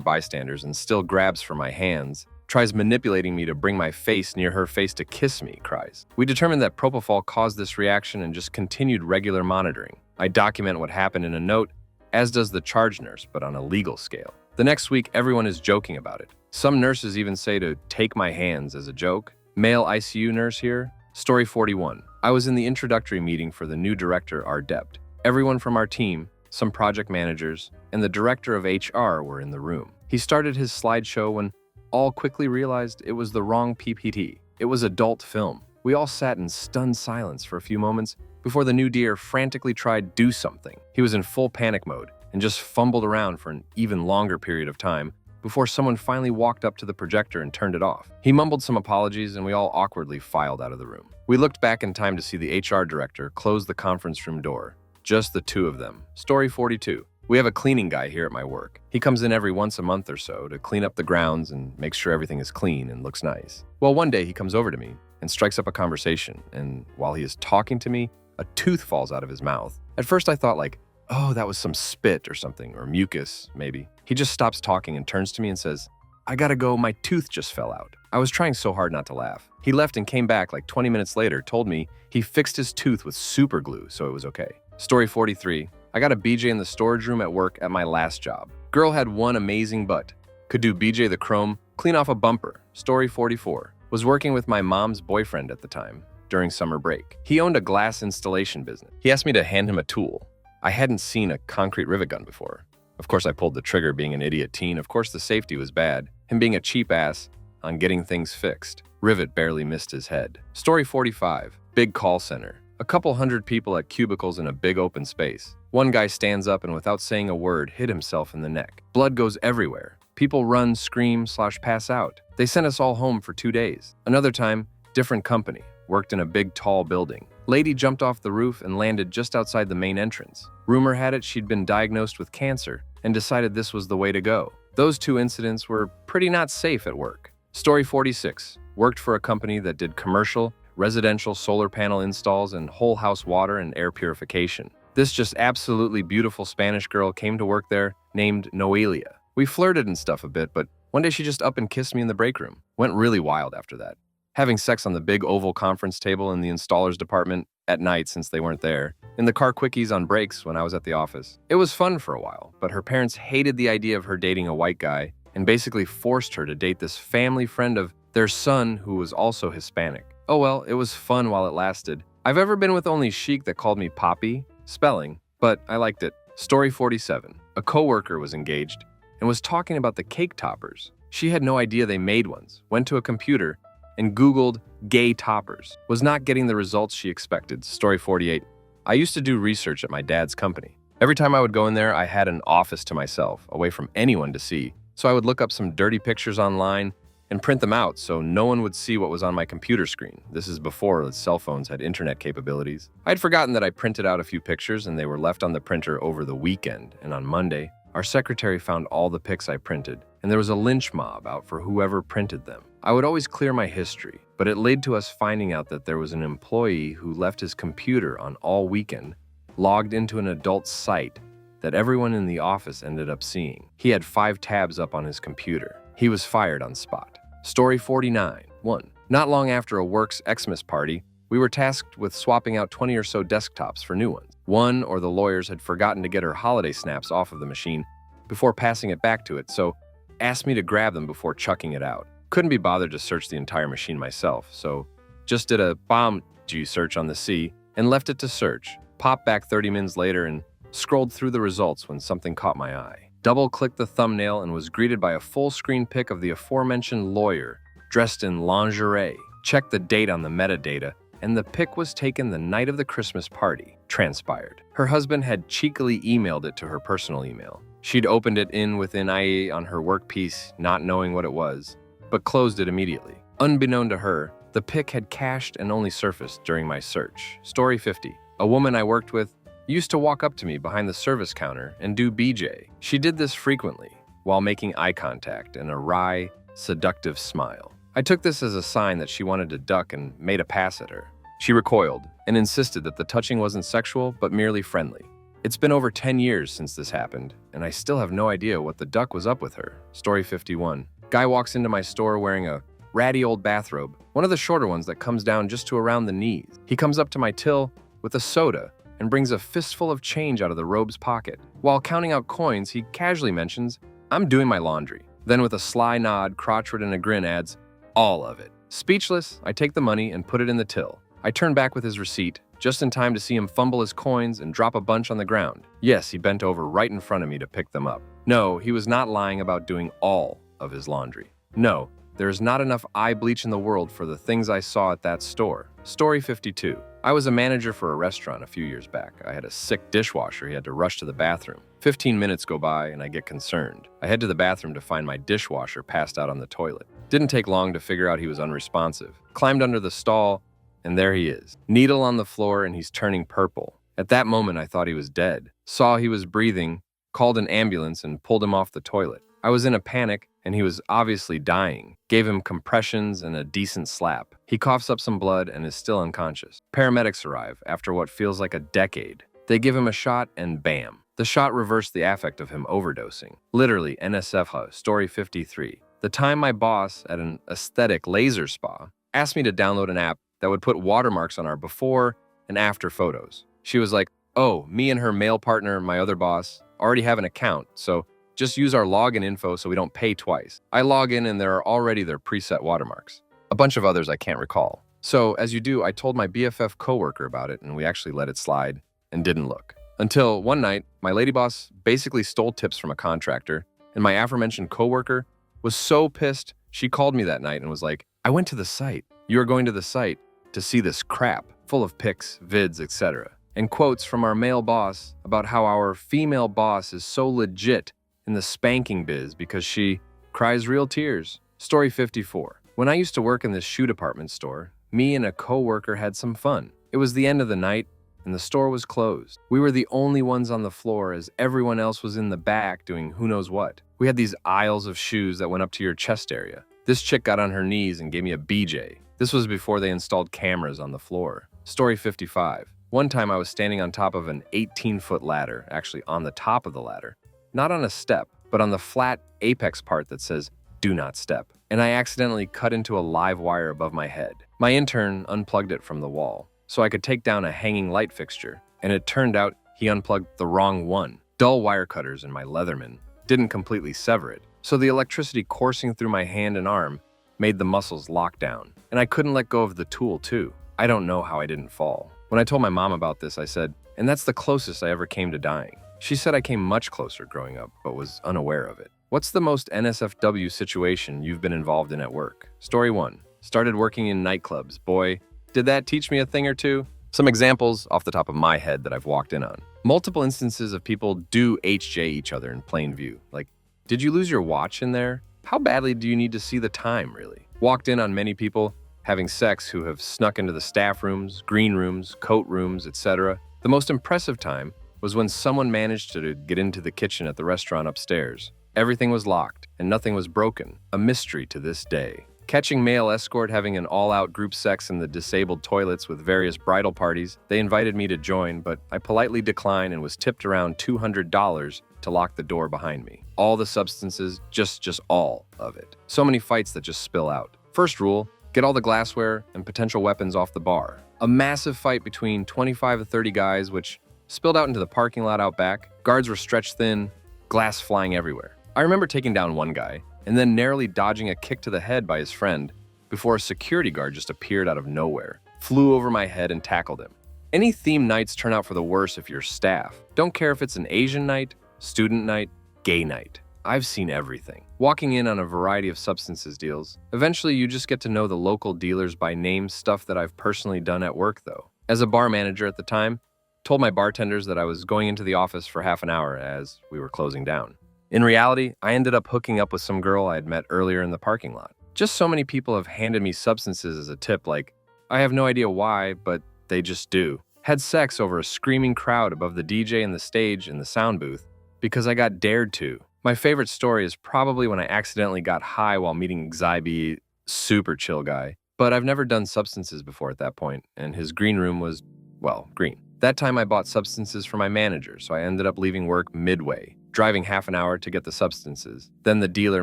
A: bystanders and still grabs for my hands, tries manipulating me to bring my face near her face to kiss me, cries. We determined that propofol caused this reaction and just continued regular monitoring. I document what happened in a note, as does the charge nurse, but on a legal scale. The next week, everyone is joking about it. Some nurses even say to take my hands as a joke. Male ICU nurse here. Story 41. I was in the introductory meeting for the new director, our dept. Everyone from our team, some project managers, and the director of HR were in the room. He started his slideshow when all quickly realized it was the wrong PPT. It was adult film. We all sat in stunned silence for a few moments before the new dear frantically tried do something. He was in full panic mode and just fumbled around for an even longer period of time before someone finally walked up to the projector and turned it off. He mumbled some apologies and we all awkwardly filed out of the room. We looked back in time to see the HR director close the conference room door. Just the two of them. Story 42. We have a cleaning guy here at my work. He comes in every once a month or so to clean up the grounds and make sure everything is clean and looks nice. Well, one day he comes over to me and strikes up a conversation, and while he is talking to me, a tooth falls out of his mouth. At first I thought like, Oh, that was some spit or something, or mucus, maybe. He just stops talking and turns to me and says, I gotta go, my tooth just fell out. I was trying so hard not to laugh. He left and came back like 20 minutes later, told me he fixed his tooth with super glue, so it was okay. Story 43. I got a BJ in the storage room at work at my last job. Girl had one amazing butt. Could do BJ the Chrome, clean off a bumper. Story 44. Was working with my mom's boyfriend at the time, during summer break. He owned a glass installation business. He asked me to hand him a tool. I hadn't seen a concrete rivet gun before. Of course, I pulled the trigger being an idiot teen. Of course, the safety was bad. Him being a cheap ass on getting things fixed. Rivet barely missed his head. Story 45. Big call center. A couple hundred people at cubicles in a big open space. One guy stands up and without saying a word, hit himself in the neck. Blood goes everywhere. People run, scream, / pass out. They sent us all home for 2 days. Another time, different company. Worked in a big, tall building. Lady jumped off the roof and landed just outside the main entrance. Rumor had it she'd been diagnosed with cancer and decided this was the way to go. Those 2 incidents were pretty not safe at work. Story 46. Worked for a company that did commercial, residential solar panel installs and whole house water and air purification. This just absolutely beautiful Spanish girl came to work there named Noelia. We flirted and stuff a bit, but one day she just up and kissed me in the break room. Went really wild after that. Having sex on the big oval conference table in the installers department at night since they weren't there, in the car quickies on breaks when I was at the office. It was fun for a while, but her parents hated the idea of her dating a white guy and basically forced her to date this family friend of their son who was also Hispanic. Oh well, it was fun while it lasted. I've ever been with only chic that called me Poppy, spelling, but I liked it. Story 47. A coworker was engaged and was talking about the cake toppers. She had no idea they made ones, went to a computer, and Googled gay toppers. Was not getting the results she expected. Story 48. I used to do research at my dad's company. Every time I would go in there, I had an office to myself, away from anyone to see. So I would look up some dirty pictures online and print them out so no one would see what was on my computer screen. This is before the cell phones had internet capabilities. I'd forgotten that I printed out a few pictures and they were left on the printer over the weekend, and on Monday, our secretary found all the pics I printed, and there was a lynch mob out for whoever printed them. I would always clear my history, but it led to us finding out that there was an employee who left his computer on all weekend, logged into an adult site that everyone in the office ended up seeing. He had 5 tabs up on his computer. He was fired on spot. Story 49. 1. Not long after a work's Xmas party, we were tasked with swapping out 20 or so desktops for new ones. One or the lawyers had forgotten to get her holiday snaps off of the machine before passing it back to it, so asked me to grab them before chucking it out. Couldn't be bothered to search the entire machine myself, so just did a bomb search on the C and left it to search. Popped back 30 minutes later and scrolled through the results when something caught my eye. Double-clicked the thumbnail and was greeted by a full-screen pic of the aforementioned lawyer dressed in lingerie. Checked the date on the metadata, and the pic was taken the night of the Christmas party. Transpired. Her husband had cheekily emailed it to her personal email. She'd opened it within IE on her work piece, not knowing what it was, but closed it immediately. Unbeknown to her, the pic had cached and only surfaced during my search. Story 50. A woman I worked with used to walk up to me behind the service counter and do BJ. She did this frequently, while making eye contact and a wry, seductive smile. I took this as a sign that she wanted to duck and made a pass at her. She recoiled and insisted that the touching wasn't sexual, but merely friendly. It's been over 10 years since this happened, and I still have no idea what the duck was up with her. Story 51. Guy walks into my store wearing a ratty old bathrobe, one of the shorter ones that comes down just to around the knees. He comes up to my till with a soda and brings a fistful of change out of the robe's pocket. While counting out coins, he casually mentions, "I'm doing my laundry." Then with a sly nod, crotchword and a grin adds, "All of it." Speechless, I take the money and put it in the till. I turn back with his receipt, just in time to see him fumble his coins and drop a bunch on the ground. Yes, he bent over right in front of me to pick them up. No, he was not lying about doing all of his laundry. No, there is not enough eye bleach in the world for the things I saw at that store. Story 52. I was a manager for a restaurant a few years back. I had a sick dishwasher. He had to rush to the bathroom. 15 minutes go by and I get concerned. I head to the bathroom to find my dishwasher passed out on the toilet. Didn't take long to figure out he was unresponsive. Climbed under the stall, and there he is. Needle on the floor and he's turning purple. At that moment, I thought he was dead. Saw he was breathing, called an ambulance and pulled him off the toilet. I was in a panic and he was obviously dying. Gave him compressions and a decent slap. He coughs up some blood and is still unconscious. Paramedics arrive after what feels like a decade. They give him a shot and bam, The shot reversed the affect of him overdosing. Literally, NSF Story 53. The time my boss at an aesthetic laser spa asked me to download an app that would put watermarks on our before and after photos. She was like, oh, me and her male partner, my other boss, already have an account, so just use our login info so we don't pay twice. I log in and there are already their preset watermarks. A bunch of others I can't recall. So, as you do, I told my BFF coworker about it and we actually let it slide and didn't look. Until one night, my lady boss basically stole tips from a contractor, and my aforementioned coworker was so pissed, she called me that night and was like, I went to the site. You are going to the site to see this crap, full of pics, vids, etc. And quotes from our male boss about how our female boss is so legit in the spanking biz because she cries real tears. Story 54. When I used to work in this shoe department store, me and a coworker had some fun. It was the end of the night, and the store was closed. We were the only ones on the floor as everyone else was in the back doing who knows what. We had these aisles of shoes that went up to your chest area. This chick got on her knees and gave me a BJ. This was before they installed cameras on the floor. Story 55. One time I was standing on top of an 18-foot ladder, actually on the top of the ladder, not on a step, but on the flat apex part that says, do not step. And I accidentally cut into a live wire above my head. My intern unplugged it from the wall so I could take down a hanging light fixture, and it turned out he unplugged the wrong one. Dull wire cutters in my Leatherman didn't completely sever it, so the electricity coursing through my hand and arm made the muscles lock down, and I couldn't let go of the tool too. I don't know how I didn't fall. When I told my mom about this, I said, and that's the closest I ever came to dying. She said I came much closer growing up, but was unaware of it. What's the most NSFW situation you've been involved in at work? Story 1. Started working in nightclubs. Boy, did that teach me a thing or two? Some examples off the top of my head that I've walked in on. Multiple instances of people do HJ each other in plain view. Like, did you lose your watch in there? How badly do you need to see the time, really? Walked in on many people having sex who have snuck into the staff rooms, green rooms, coat rooms, etc. The most impressive time was when someone managed to get into the kitchen at the restaurant upstairs. Everything was locked and nothing was broken. A mystery to this day. Catching male escort having an all-out group sex in the disabled toilets with various bridal parties, they invited me to join, but I politely declined and was tipped around $200 to lock the door behind me. All the substances, just all of it. So many fights that just spill out. First rule, get all the glassware and potential weapons off the bar. A massive fight between 25 to 30 guys, which spilled out into the parking lot out back. Guards were stretched thin, glass flying everywhere. I remember taking down one guy and then narrowly dodging a kick to the head by his friend before a security guard just appeared out of nowhere, flew over my head and tackled him. Any theme nights turn out for the worse if you're staff. Don't care if it's an Asian night, student night, gay night. I've seen everything. Walking in on a variety of substances deals. Eventually you just get to know the local dealers by name, stuff that I've personally done at work though. As a bar manager at the time, told my bartenders that I was going into the office for half an hour as we were closing down. In reality, I ended up hooking up with some girl I had met earlier in the parking lot. Just so many people have handed me substances as a tip, like, I have no idea why, but they just do. Had sex over a screaming crowd above the DJ and the stage and the sound booth because I got dared to. My favorite story is probably when I accidentally got high while meeting Zybe, super chill guy. But I've never done substances before at that point, and his green room was, well, green. That time I bought substances for my manager, so I ended up leaving work midway, driving half an hour to get the substances, then the dealer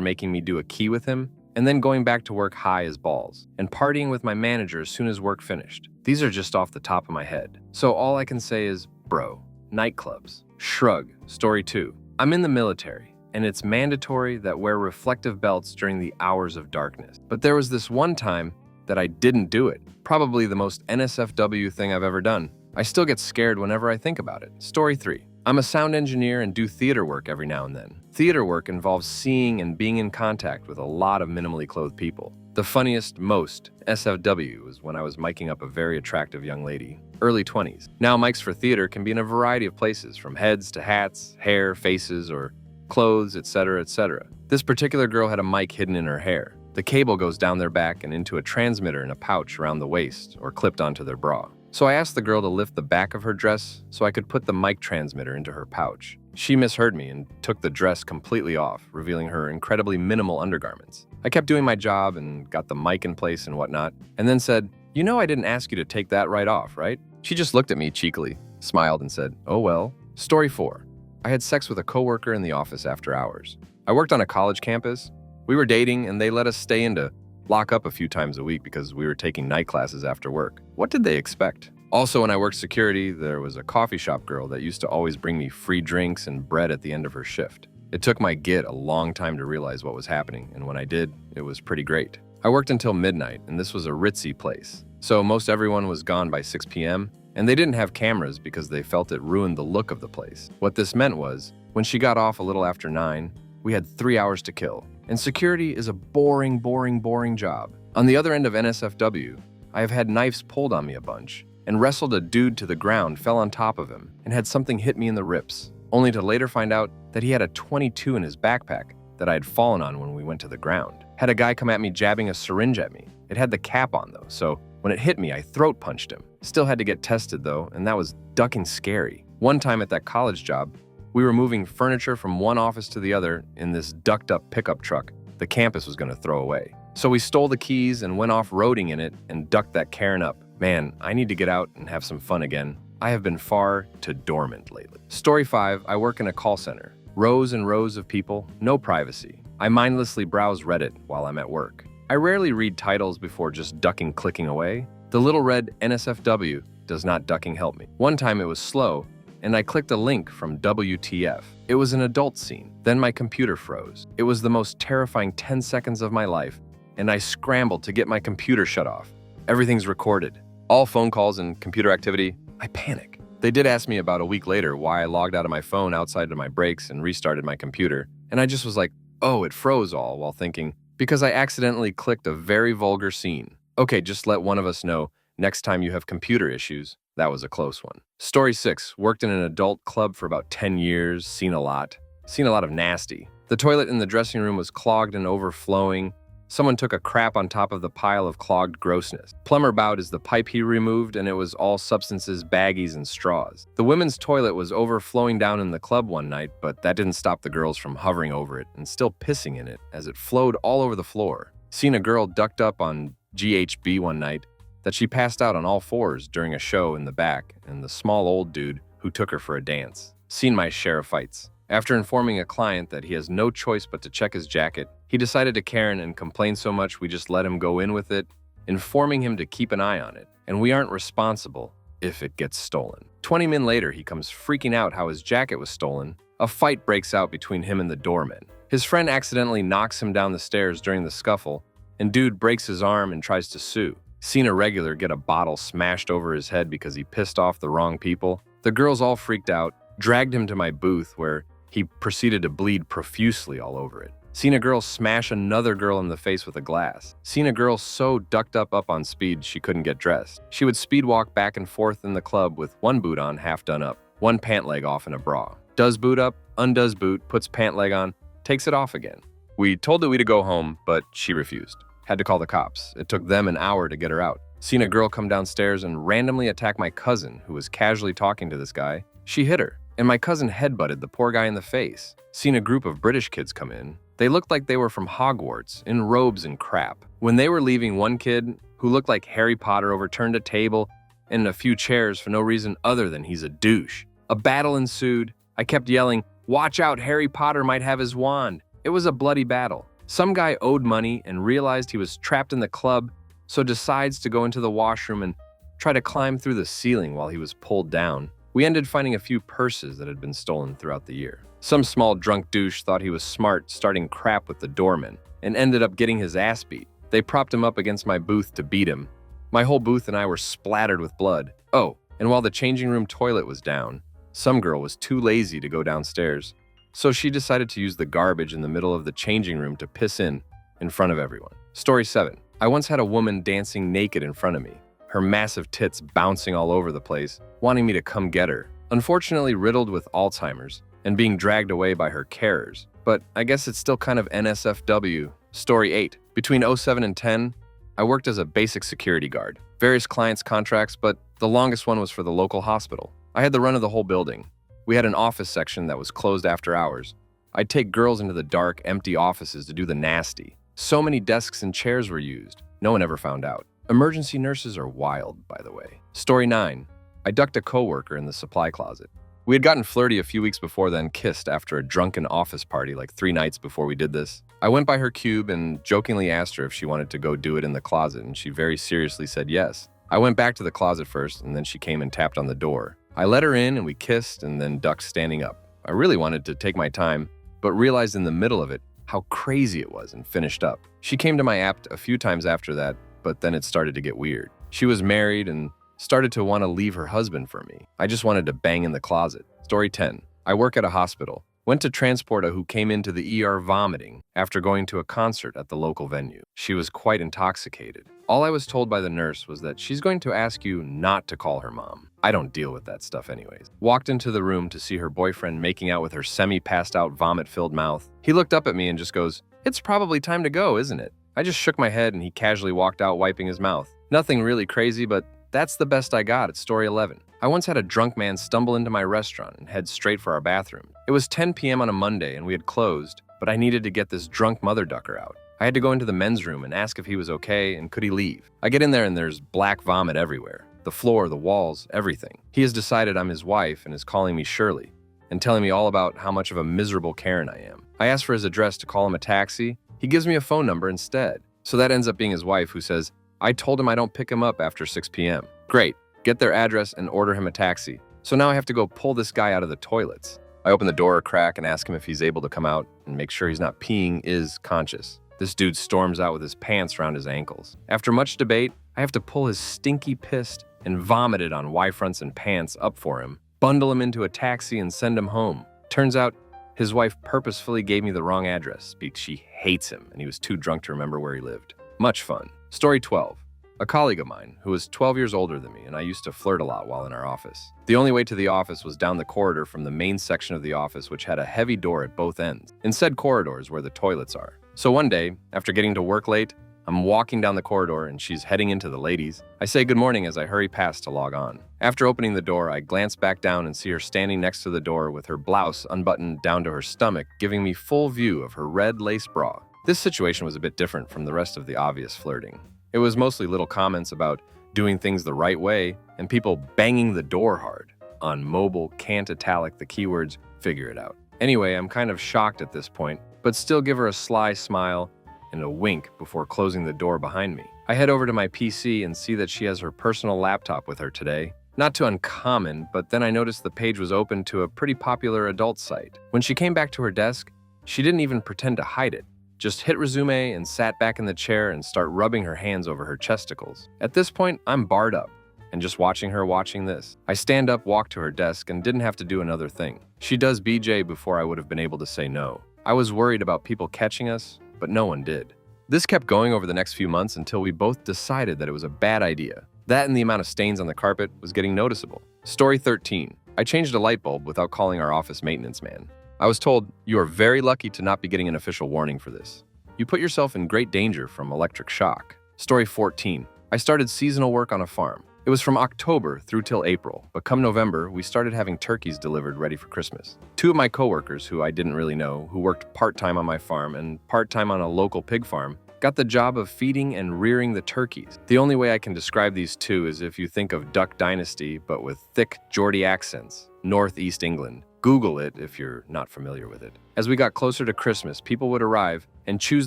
A: making me do a key with him, and then going back to work high as balls, and partying with my manager as soon as work finished. These are just off the top of my head. So all I can say is, bro, nightclubs. Shrug. Story 2. I'm in the military, and it's mandatory that wear reflective belts during the hours of darkness. But there was this one time that I didn't do it. Probably the most NSFW thing I've ever done. I still get scared whenever I think about it. Story 3. I'm a sound engineer and do theater work every now and then. Theater work involves seeing and being in contact with a lot of minimally clothed people. The funniest, most SFW was when I was miking up a very attractive young lady, early 20s. Now mics for theater can be in a variety of places, from heads to hats, hair, faces, or clothes, etc., etc. This particular girl had a mic hidden in her hair. The cable goes down their back and into a transmitter in a pouch around the waist or clipped onto their bra. So I asked the girl to lift the back of her dress so I could put the mic transmitter into her pouch. She misheard me and took the dress completely off, revealing her incredibly minimal undergarments. I kept doing my job and got the mic in place and whatnot, and then said, "You know I didn't ask you to take that right off, right?" She just looked at me cheekily, smiled and said, "Oh well." Story 4. I had sex with a coworker in the office after hours. I worked on a college campus. We were dating, and they let us stay in to lock up a few times a week because we were taking night classes after work. What did they expect? Also, when I worked security, there was a coffee shop girl that used to always bring me free drinks and bread at the end of her shift. It took my git a long time to realize what was happening, and when I did, it was pretty great. I worked until midnight, and this was a ritzy place. So most everyone was gone by 6 p.m., and they didn't have cameras because they felt it ruined the look of the place. What this meant was, when she got off a little after 9, we had 3 hours to kill. And security is a boring job. On the other end of NSFW, I have had knives pulled on me a bunch, and wrestled a dude to the ground, fell on top of him, and had something hit me in the ribs, only to later find out that he had a .22 in his backpack that I had fallen on when we went to the ground. Had a guy come at me jabbing a syringe at me. It had the cap on though, so when it hit me, I throat punched him. Still had to get tested though, and that was ducking scary. One time at that college job, we were moving furniture from one office to the other in this ducked-up pickup truck the campus was going to throw away. So we stole the keys and went off-roading in it and ducked that Karen up. Man, I need to get out and have some fun again. I have been far too dormant lately. Story 5, I work in a call center. Rows and rows of people, no privacy. I mindlessly browse Reddit while I'm at work. I rarely read titles before just ducking clicking away. The little red NSFW does not ducking help me. One time it was slow, and I clicked a link from WTF. It was an adult scene. Then my computer froze. It was the most terrifying 10 seconds of my life, and I scrambled to get my computer shut off. Everything's recorded. All phone calls and computer activity. I panic. They did ask me about a week later why I logged out of my phone outside of my breaks and restarted my computer, and I just was like, oh, it froze all, while thinking, because I accidentally clicked a very vulgar scene. Okay, just let one of us know next time you have computer issues. That was a close one. Story 6, worked in an adult club for about 10 years, seen a lot of nasty. The toilet in the dressing room was clogged and overflowing. Someone took a crap on top of the pile of clogged grossness. Plumber bowed as the pipe he removed, and it was all substances, baggies, and straws. The women's toilet was overflowing down in the club one night, but that didn't stop the girls from hovering over it and still pissing in it as it flowed all over the floor. Seen a girl ducked up on GHB one night that she passed out on all fours during a show in the back, and the small old dude who took her for a dance. Seen my share of fights. After informing a client that he has no choice but to check his jacket, he decided to Karen and complain so much we just let him go in with it, informing him to keep an eye on it, and we aren't responsible if it gets stolen. 20 minutes later, he comes freaking out how his jacket was stolen. A fight breaks out between him and the doorman. His friend accidentally knocks him down the stairs during the scuffle, and dude breaks his arm and tries to sue. Seen a regular get a bottle smashed over his head because he pissed off the wrong people. The girls all freaked out, dragged him to my booth where he proceeded to bleed profusely all over it. Seen a girl smash another girl in the face with a glass. Seen a girl so ducked up on speed she couldn't get dressed. She would speed walk back and forth in the club with one boot on, half done up, one pant leg off in a bra. Does boot up, undoes boot, puts pant leg on, takes it off again. We told Dewey to go home, but she refused. Had to call the cops. It took them an hour to get her out. Seen a girl come downstairs and randomly attack my cousin, who was casually talking to this guy. She hit her, and my cousin headbutted the poor guy in the face. Seen a group of British kids come in. They looked like they were from Hogwarts, in robes and crap. When they were leaving, one kid, who looked like Harry Potter, overturned a table and a few chairs for no reason other than he's a douche. A battle ensued. I kept yelling, "Watch out, Harry Potter might have his wand." It was a bloody battle. Some guy owed money and realized he was trapped in the club, so decides to go into the washroom and try to climb through the ceiling while he was pulled down. We ended finding a few purses that had been stolen throughout the year. Some small drunk douche thought he was smart starting crap with the doorman and ended up getting his ass beat. They propped him up against my booth to beat him. My whole booth and I were splattered with blood. Oh, and while the changing room toilet was down, some girl was too lazy to go downstairs. So she decided to use the garbage in the middle of the changing room to piss in front of everyone. Story 7. I once had a woman dancing naked in front of me, her massive tits bouncing all over the place, wanting me to come get her. Unfortunately riddled with Alzheimer's and being dragged away by her carers. But I guess it's still kind of NSFW. Story 8. Between 07 and 10, I worked as a basic security guard. Various clients' contracts, but the longest one was for the local hospital. I had the run of the whole building. We had an office section that was closed after hours. I'd take girls into the dark, empty offices to do the nasty. So many desks and chairs were used. No one ever found out. Emergency nurses are wild, by the way. Story 9. I ducked a coworker in the supply closet. We had gotten flirty a few weeks before then, kissed after a drunken office party like 3 nights before we did this. I went by her cube and jokingly asked her if she wanted to go do it in the closet, and she very seriously said yes. I went back to the closet first, and then she came and tapped on the door. I let her in and we kissed and then ducked standing up. I really wanted to take my time, but realized in the middle of it how crazy it was and finished up. She came to my apt a few times after that, but then it started to get weird. She was married and started to want to leave her husband for me. I just wanted to bang in the closet. Story 10. I work at a hospital. Went to transport a who came into the ER vomiting after going to a concert at the local venue. She was quite intoxicated. All I was told by the nurse was that she's going to ask you not to call her mom. I don't deal with that stuff anyways. Walked into the room to see her boyfriend making out with her semi-passed out vomit-filled mouth. He looked up at me and just goes, "It's probably time to go, isn't it?" I just shook my head and he casually walked out wiping his mouth. Nothing really crazy, but that's the best I got at story 11. I once had a drunk man stumble into my restaurant and head straight for our bathroom. It was 10 p.m. on a Monday and we had closed, but I needed to get this drunk mother ducker out. I had to go into the men's room and ask if he was okay and could he leave. I get in there and there's black vomit everywhere. The floor, the walls, everything. He has decided I'm his wife and is calling me Shirley and telling me all about how much of a miserable Karen I am. I ask for his address to call him a taxi. He gives me a phone number instead. So that ends up being his wife who says, "I told him I don't pick him up after 6 p.m. Great. Get their address and order him a taxi. So now I have to go pull this guy out of the toilets. I open the door a crack and ask him if he's able to come out and make sure he's not peeing is conscious. This dude storms out with his pants around his ankles. After much debate, I have to pull his stinky pissed and vomited on Y-fronts and pants up for him, bundle him into a taxi and send him home. Turns out his wife purposefully gave me the wrong address because she hates him and he was too drunk to remember where he lived. Much fun. Story 12. A colleague of mine who was 12 years older than me and I used to flirt a lot while in our office. The only way to the office was down the corridor from the main section of the office, which had a heavy door at both ends. In said corridors where the toilets are. So one day, after getting to work late, I'm walking down the corridor and she's heading into the ladies. I say good morning as I hurry past to log on. After opening the door, I glance back down and see her standing next to the door with her blouse unbuttoned down to her stomach, giving me full view of her red lace bra. This situation was a bit different from the rest of the obvious flirting. It was mostly little comments about doing things the right way and people banging the door hard. On mobile, can't italic the keywords, figure it out. Anyway, I'm kind of shocked at this point, but still give her a sly smile and a wink before closing the door behind me. I head over to my PC and see that she has her personal laptop with her today. Not too uncommon, but then I noticed the page was open to a pretty popular adult site. When she came back to her desk, she didn't even pretend to hide it. Just hit resume and sat back in the chair and start rubbing her hands over her chesticles. At this point, I'm barred up and just watching her watching this. I stand up, walk to her desk, and didn't have to do another thing. She does BJ before I would have been able to say no. I was worried about people catching us, but no one did. This kept going over the next few months until we both decided that it was a bad idea. That and the amount of stains on the carpet was getting noticeable. Story 13. I changed a light bulb without calling our office maintenance man. I was told, "You are very lucky to not be getting an official warning for this. You put yourself in great danger from electric shock." Story 14. I started seasonal work on a farm. It was from October through till April, but come November, we started having turkeys delivered ready for Christmas. 2 of my coworkers, who I didn't really know, who worked part-time on my farm and part-time on a local pig farm, got the job of feeding and rearing the turkeys. The only way I can describe these two is if you think of Duck Dynasty, but with thick Geordie accents, Northeast England. Google it if you're not familiar with it. As we got closer to Christmas, people would arrive and choose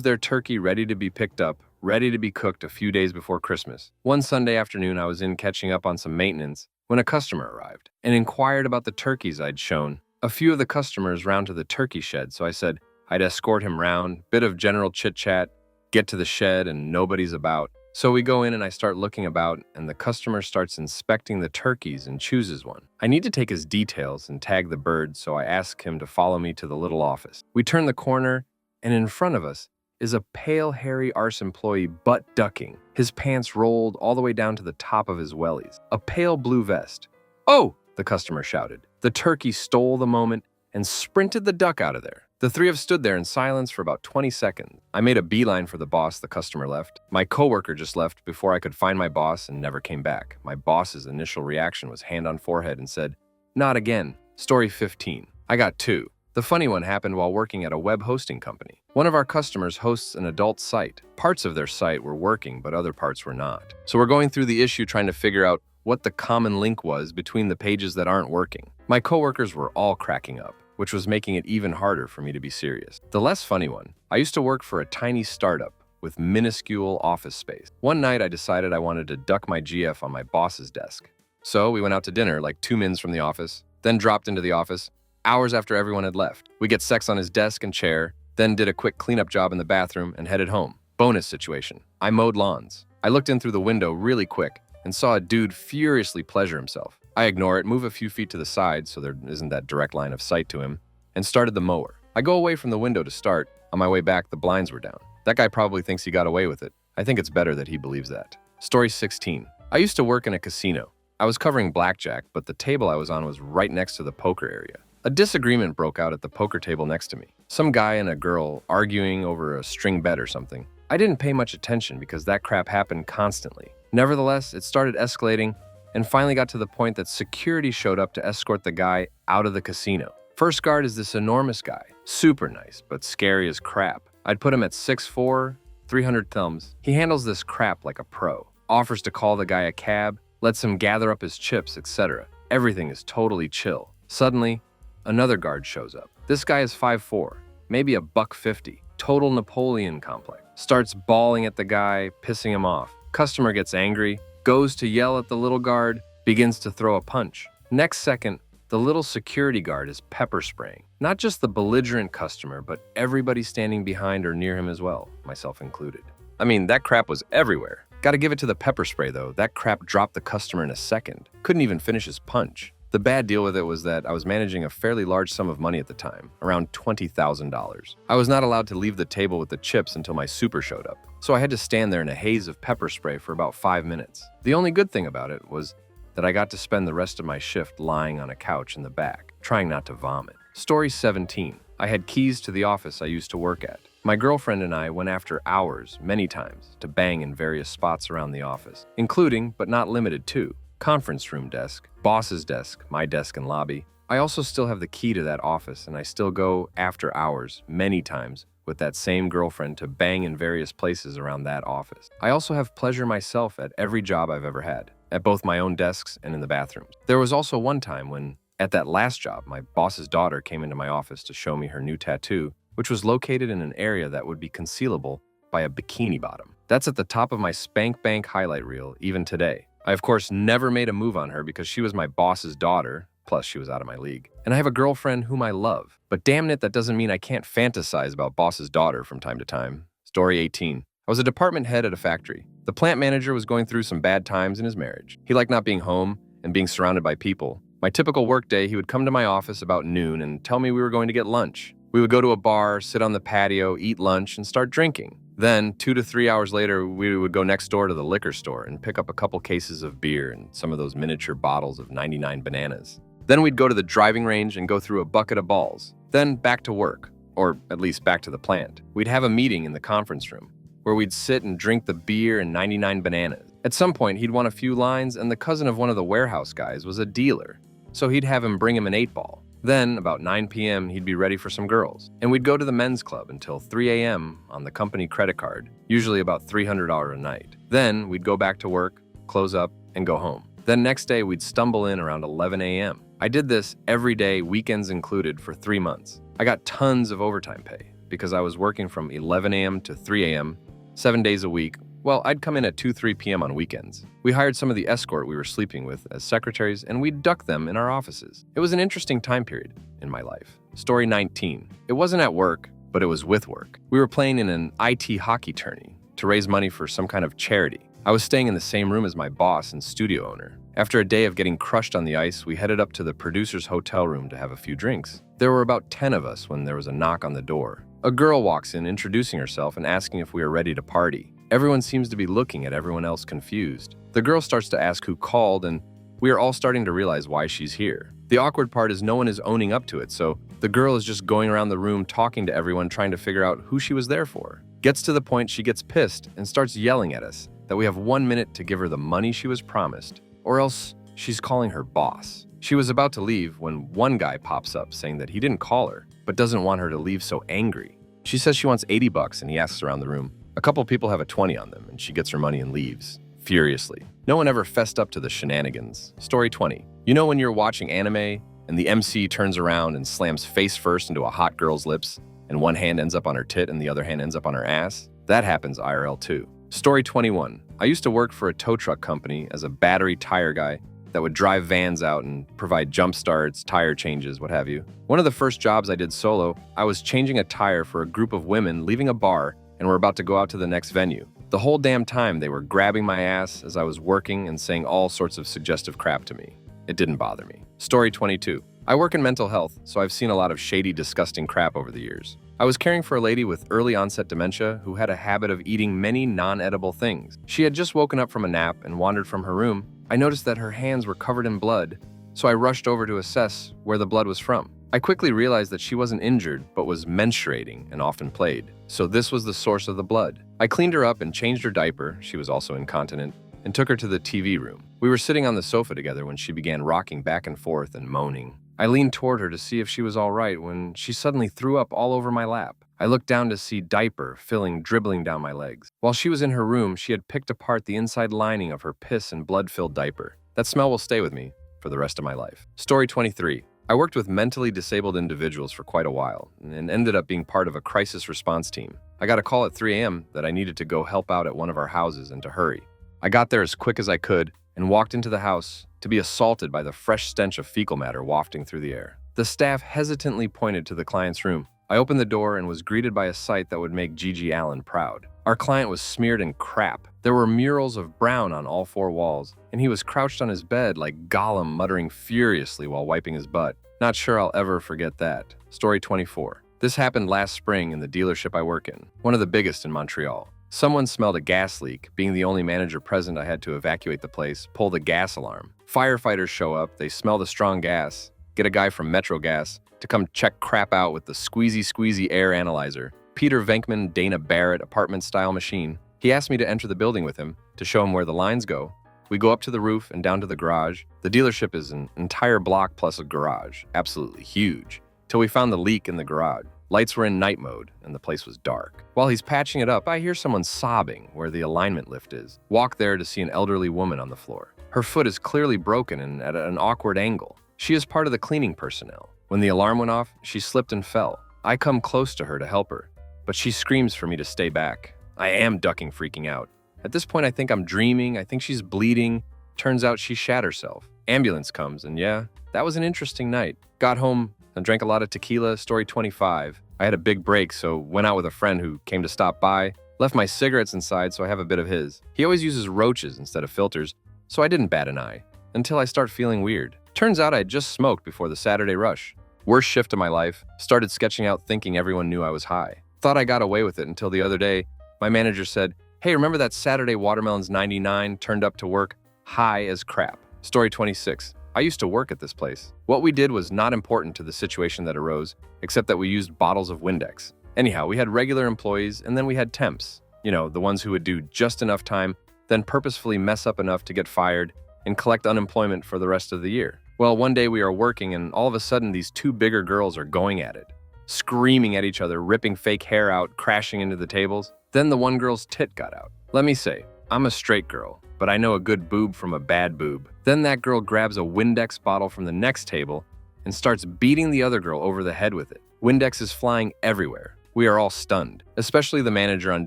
A: their turkey ready to be picked up, ready to be cooked a few days before Christmas. One Sunday afternoon, I was in catching up on some maintenance when a customer arrived and inquired about the turkeys I'd shown. A few of the customers round to the turkey shed, so I said I'd escort him round, bit of general chit-chat, get to the shed and nobody's about. So we go in and I start looking about and the customer starts inspecting the turkeys and chooses one. I need to take his details and tag the bird, so I ask him to follow me to the little office. We turn the corner and in front of us is a pale, hairy arse employee butt ducking, his pants rolled all the way down to the top of his wellies, a pale blue vest. "Oh!" the customer shouted. The turkey stole the moment and sprinted the duck out of there. The three of us stood there in silence for about 20 seconds. I made a beeline for the boss. The customer left. My coworker just left before I could find my boss and never came back. My boss's initial reaction was hand on forehead and said, "Not again." Story 15. I got 2. The funny one happened while working at a web hosting company. One of our customers hosts an adult site. Parts of their site were working, but other parts were not. So we're going through the issue trying to figure out what the common link was between the pages that aren't working. My coworkers were all cracking up, which was making it even harder for me to be serious. The less funny one, I used to work for a tiny startup with minuscule office space. One night I decided I wanted to duck my GF on my boss's desk. So we went out to dinner like 2 mins from the office, then dropped into the office hours after everyone had left. We get sex on his desk and chair, then did a quick cleanup job in the bathroom and headed home. Bonus situation. I mowed lawns. I looked in through the window really quick and saw a dude furiously pleasure himself. I ignore it, move a few feet to the side so there isn't that direct line of sight to him, and started the mower. I go away from the window to start. On my way back, the blinds were down. That guy probably thinks he got away with it. I think it's better that he believes that. Story 16. I used to work in a casino. I was covering blackjack, but the table I was on was right next to the poker area. A disagreement broke out at the poker table next to me. Some guy and a girl arguing over a string bet or something. I didn't pay much attention because that crap happened constantly. Nevertheless, it started escalating and finally got to the point that security showed up to escort the guy out of the casino. First guard is this enormous guy. Super nice, but scary as crap. I'd put him at 6'4", 300 thumbs. He handles this crap like a pro. Offers to call the guy a cab, lets him gather up his chips, etc. Everything is totally chill. Suddenly, another guard shows up. This guy is 5'4", maybe $150. Total Napoleon complex. Starts bawling at the guy, pissing him off. Customer gets angry, goes to yell at the little guard, begins to throw a punch. Next second, the little security guard is pepper spraying. Not just the belligerent customer, but everybody standing behind or near him as well, myself included. I mean, that crap was everywhere. Gotta give it to the pepper spray though, that crap dropped the customer in a second. Couldn't even finish his punch. The bad deal with it was that I was managing a fairly large sum of money at the time, around $20,000. I was not allowed to leave the table with the chips until my super showed up, so I had to stand there in a haze of pepper spray for about 5 minutes. The only good thing about it was that I got to spend the rest of my shift lying on a couch in the back, trying not to vomit. Story 17. I had keys to the office I used to work at. My girlfriend and I went after hours, many times, to bang in various spots around the office, including, but not limited to, conference room desk, boss's desk, my desk and lobby. I also still have the key to that office, and I still go after hours, many times, with that same girlfriend to bang in various places around that office. I also have pleasure myself at every job I've ever had, at both my own desks and in the bathrooms. There was also one time when, at that last job, my boss's daughter came into my office to show me her new tattoo, which was located in an area that would be concealable by a bikini bottom. That's at the top of my spank bank highlight reel, even today. I, of course, never made a move on her because she was my boss's daughter, plus she was out of my league. And I have a girlfriend whom I love. But damn it, that doesn't mean I can't fantasize about boss's daughter from time to time. Story 18. I was a department head at a factory. The plant manager was going through some bad times in his marriage. He liked not being home and being surrounded by people. My typical workday, he would come to my office about noon and tell me we were going to get lunch. We would go to a bar, sit on the patio, eat lunch, and start drinking. Then, 2 to 3 hours later, we would go next door to the liquor store and pick up a couple cases of beer and some of those miniature bottles of 99 bananas. Then we'd go to the driving range and go through a bucket of balls. Then back to work, or at least back to the plant. We'd have a meeting in the conference room where we'd sit and drink the beer and 99 bananas. At some point, he'd want a few lines, and the cousin of one of the warehouse guys was a dealer, so he'd have him bring him an 8-ball. Then, about 9 p.m., he'd be ready for some girls. And we'd go to the men's club until 3 a.m. on the company credit card, usually about $300 a night. Then, we'd go back to work, close up, and go home. Then next day, we'd stumble in around 11 a.m. I did this every day, weekends included, for 3 months. I got tons of overtime pay because I was working from 11 a.m. to 3 a.m., 7 days a week. Well, I'd come in at 2-3 p.m. on weekends. We hired some of the escort we were sleeping with as secretaries, and we'd duck them in our offices. It was an interesting time period in my life. Story 19. It wasn't at work, but it was with work. We were playing in an IT hockey tourney to raise money for some kind of charity. I was staying in the same room as my boss and studio owner. After a day of getting crushed on the ice, we headed up to the producer's hotel room to have a few drinks. There were about 10 of us when there was a knock on the door. A girl walks in, introducing herself and asking if we are ready to party. Everyone seems to be looking at everyone else confused. The girl starts to ask who called, and we are all starting to realize why she's here. The awkward part is no one is owning up to it, so the girl is just going around the room talking to everyone, trying to figure out who she was there for. Gets to the point she gets pissed and starts yelling at us that we have 1 minute to give her the money she was promised, or else she's calling her boss. She was about to leave when one guy pops up saying that he didn't call her, but doesn't want her to leave so angry. She says she wants $80 and he asks around the room. A couple people have a 20 on them and she gets her money and leaves, furiously. No one ever fessed up to the shenanigans. Story 20. You know when you're watching anime and the MC turns around and slams face first into a hot girl's lips, and one hand ends up on her tit and the other hand ends up on her ass. That happens IRL too. Story 21. I used to work for a tow truck company as a battery tire guy that would drive vans out and provide jump starts, tire changes, what have you. One of the first jobs I did solo, I was changing a tire for a group of women leaving a bar and were about to go out to the next venue. The whole damn time they were grabbing my ass as I was working and saying all sorts of suggestive crap to me. It didn't bother me. Story 22. I work in mental health, so I've seen a lot of shady, disgusting crap over the years. I was caring for a lady with early onset dementia who had a habit of eating many non-edible things. She had just woken up from a nap and wandered from her room. I noticed that her hands were covered in blood, so I rushed over to assess where the blood was from. I quickly realized that she wasn't injured, but was menstruating and often played. So this was the source of the blood. I cleaned her up and changed her diaper, she was also incontinent, and took her to the TV room. We were sitting on the sofa together when she began rocking back and forth and moaning. I leaned toward her to see if she was all right when she suddenly threw up all over my lap. I looked down to see diaper dribbling down my legs. While she was in her room, she had picked apart the inside lining of her piss and blood-filled diaper. That smell will stay with me for the rest of my life. Story 23. I worked with mentally disabled individuals for quite a while and ended up being part of a crisis response team. I got a call at 3 a.m. that I needed to go help out at one of our houses and to hurry. I got there as quick as I could and walked into the house to be assaulted by the fresh stench of fecal matter wafting through the air. The staff hesitantly pointed to the client's room. I opened the door and was greeted by a sight that would make Gigi Allen proud. Our client was smeared in crap. There were murals of brown on all 4 walls, and he was crouched on his bed like Gollum, muttering furiously while wiping his butt. Not sure I'll ever forget that. Story 24. This happened last spring in the dealership I work in, one of the biggest in Montreal. Someone smelled a gas leak. Being the only manager present, I had to evacuate the place, pull the gas alarm. Firefighters show up, they smell the strong gas, get a guy from Metro Gas to come check crap out with the squeezy air analyzer. Peter Venkman, Dana Barrett, apartment-style machine. He asked me to enter the building with him to show him where the lines go. We go up to the roof and down to the garage. The dealership is an entire block plus a garage, absolutely huge, till we found the leak in the garage. Lights were in night mode, and the place was dark. While he's patching it up, I hear someone sobbing where the alignment lift is. Walk there to see an elderly woman on the floor. Her foot is clearly broken and at an awkward angle. She is part of the cleaning personnel. When the alarm went off, she slipped and fell. I come close to her to help her, but she screams for me to stay back. I am ducking, freaking out. At this point, I think I'm dreaming. I think she's bleeding. Turns out she shat herself. Ambulance comes, and yeah, that was an interesting night. Got home and drank a lot of tequila. Story 25. I had a big break, so went out with a friend who came to stop by. Left my cigarettes inside, so I have a bit of his. He always uses roaches instead of filters, so I didn't bat an eye, until I start feeling weird. Turns out I had just smoked before the Saturday rush. Worst shift of my life. Started sketching out thinking everyone knew I was high. Thought I got away with it until the other day, my manager said, "Hey, remember that Saturday Watermelons 99 turned up to work high as crap?" Story 26. I used to work at this place. What we did was not important to the situation that arose, except that we used bottles of Windex. Anyhow, we had regular employees and then we had temps. You know, the ones who would do just enough time, then purposefully mess up enough to get fired and collect unemployment for the rest of the year. Well, one day we are working and all of a sudden these 2 bigger girls are going at it, screaming at each other, ripping fake hair out, crashing into the tables. Then the one girl's tit got out. Let me say, I'm a straight girl, but I know a good boob from a bad boob. Then that girl grabs a Windex bottle from the next table and starts beating the other girl over the head with it. Windex is flying everywhere. We are all stunned, especially the manager on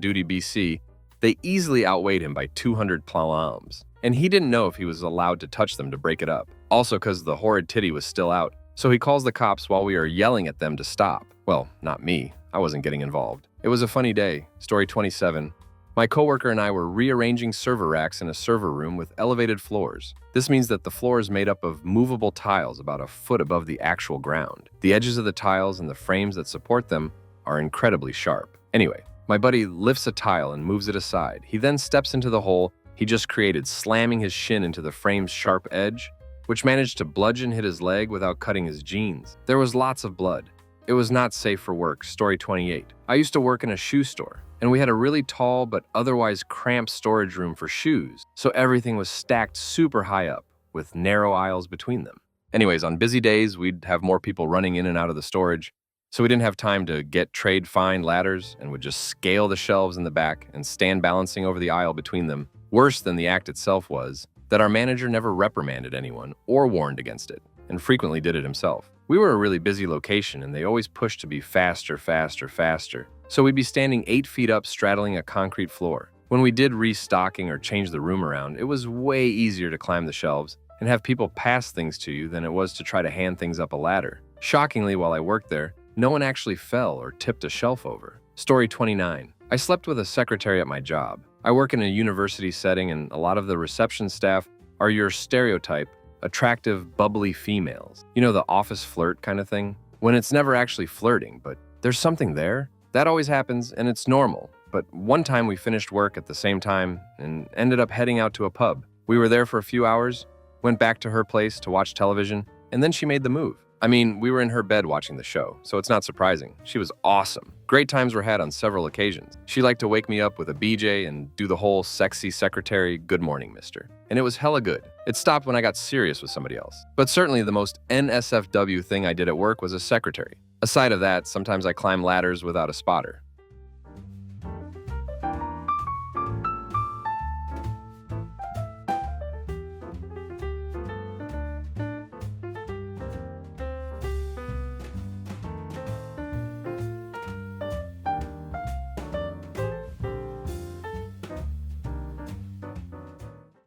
A: duty BC. They easily outweighed him by 200 plums, and he didn't know if he was allowed to touch them to break it up. Also because the horrid titty was still out, so he calls the cops while we are yelling at them to stop. Well, not me. I wasn't getting involved. It was a funny day. Story 27. My coworker and I were rearranging server racks in a server room with elevated floors. This means that the floor is made up of movable tiles about a foot above the actual ground. The edges of the tiles and the frames that support them are incredibly sharp. Anyway, my buddy lifts a tile and moves it aside. He then steps into the hole he just created, slamming his shin into the frame's sharp edge, which managed to bludgeon hit his leg without cutting his jeans. There was lots of blood. It was not safe for work. Story 28. I used to work in a shoe store, and we had a really tall but otherwise cramped storage room for shoes, so everything was stacked super high up, with narrow aisles between them. Anyways, on busy days, we'd have more people running in and out of the storage, so we didn't have time to get trade-fine ladders and would just scale the shelves in the back and stand balancing over the aisle between them. Worse than the act itself was that our manager never reprimanded anyone or warned against it. and frequently did it himself. We were a really busy location, and they always pushed to be faster, faster, faster. So we'd be standing 8 feet up straddling a concrete floor. When we did restocking or change the room around, it was way easier to climb the shelves and have people pass things to you than it was to try to hand things up a ladder. Shockingly, while I worked there, no one actually fell or tipped a shelf over. Story 29. I slept with a secretary at my job. I work in a university setting, and a lot of the reception staff are your stereotype, attractive, bubbly females. You know, the office flirt kind of thing? When it's never actually flirting, but there's something there. That always happens, and it's normal. But one time we finished work at the same time and ended up heading out to a pub. We were there for a few hours, went back to her place to watch television, and then she made the move. I mean, we were in her bed watching the show, so it's not surprising. She was awesome. Great times were had on several occasions. She liked to wake me up with a BJ and do the whole sexy secretary, good morning, mister. And it was hella good. It stopped when I got serious with somebody else. But certainly the most NSFW thing I did at work was a secretary. Aside of that, sometimes I climb ladders without a spotter.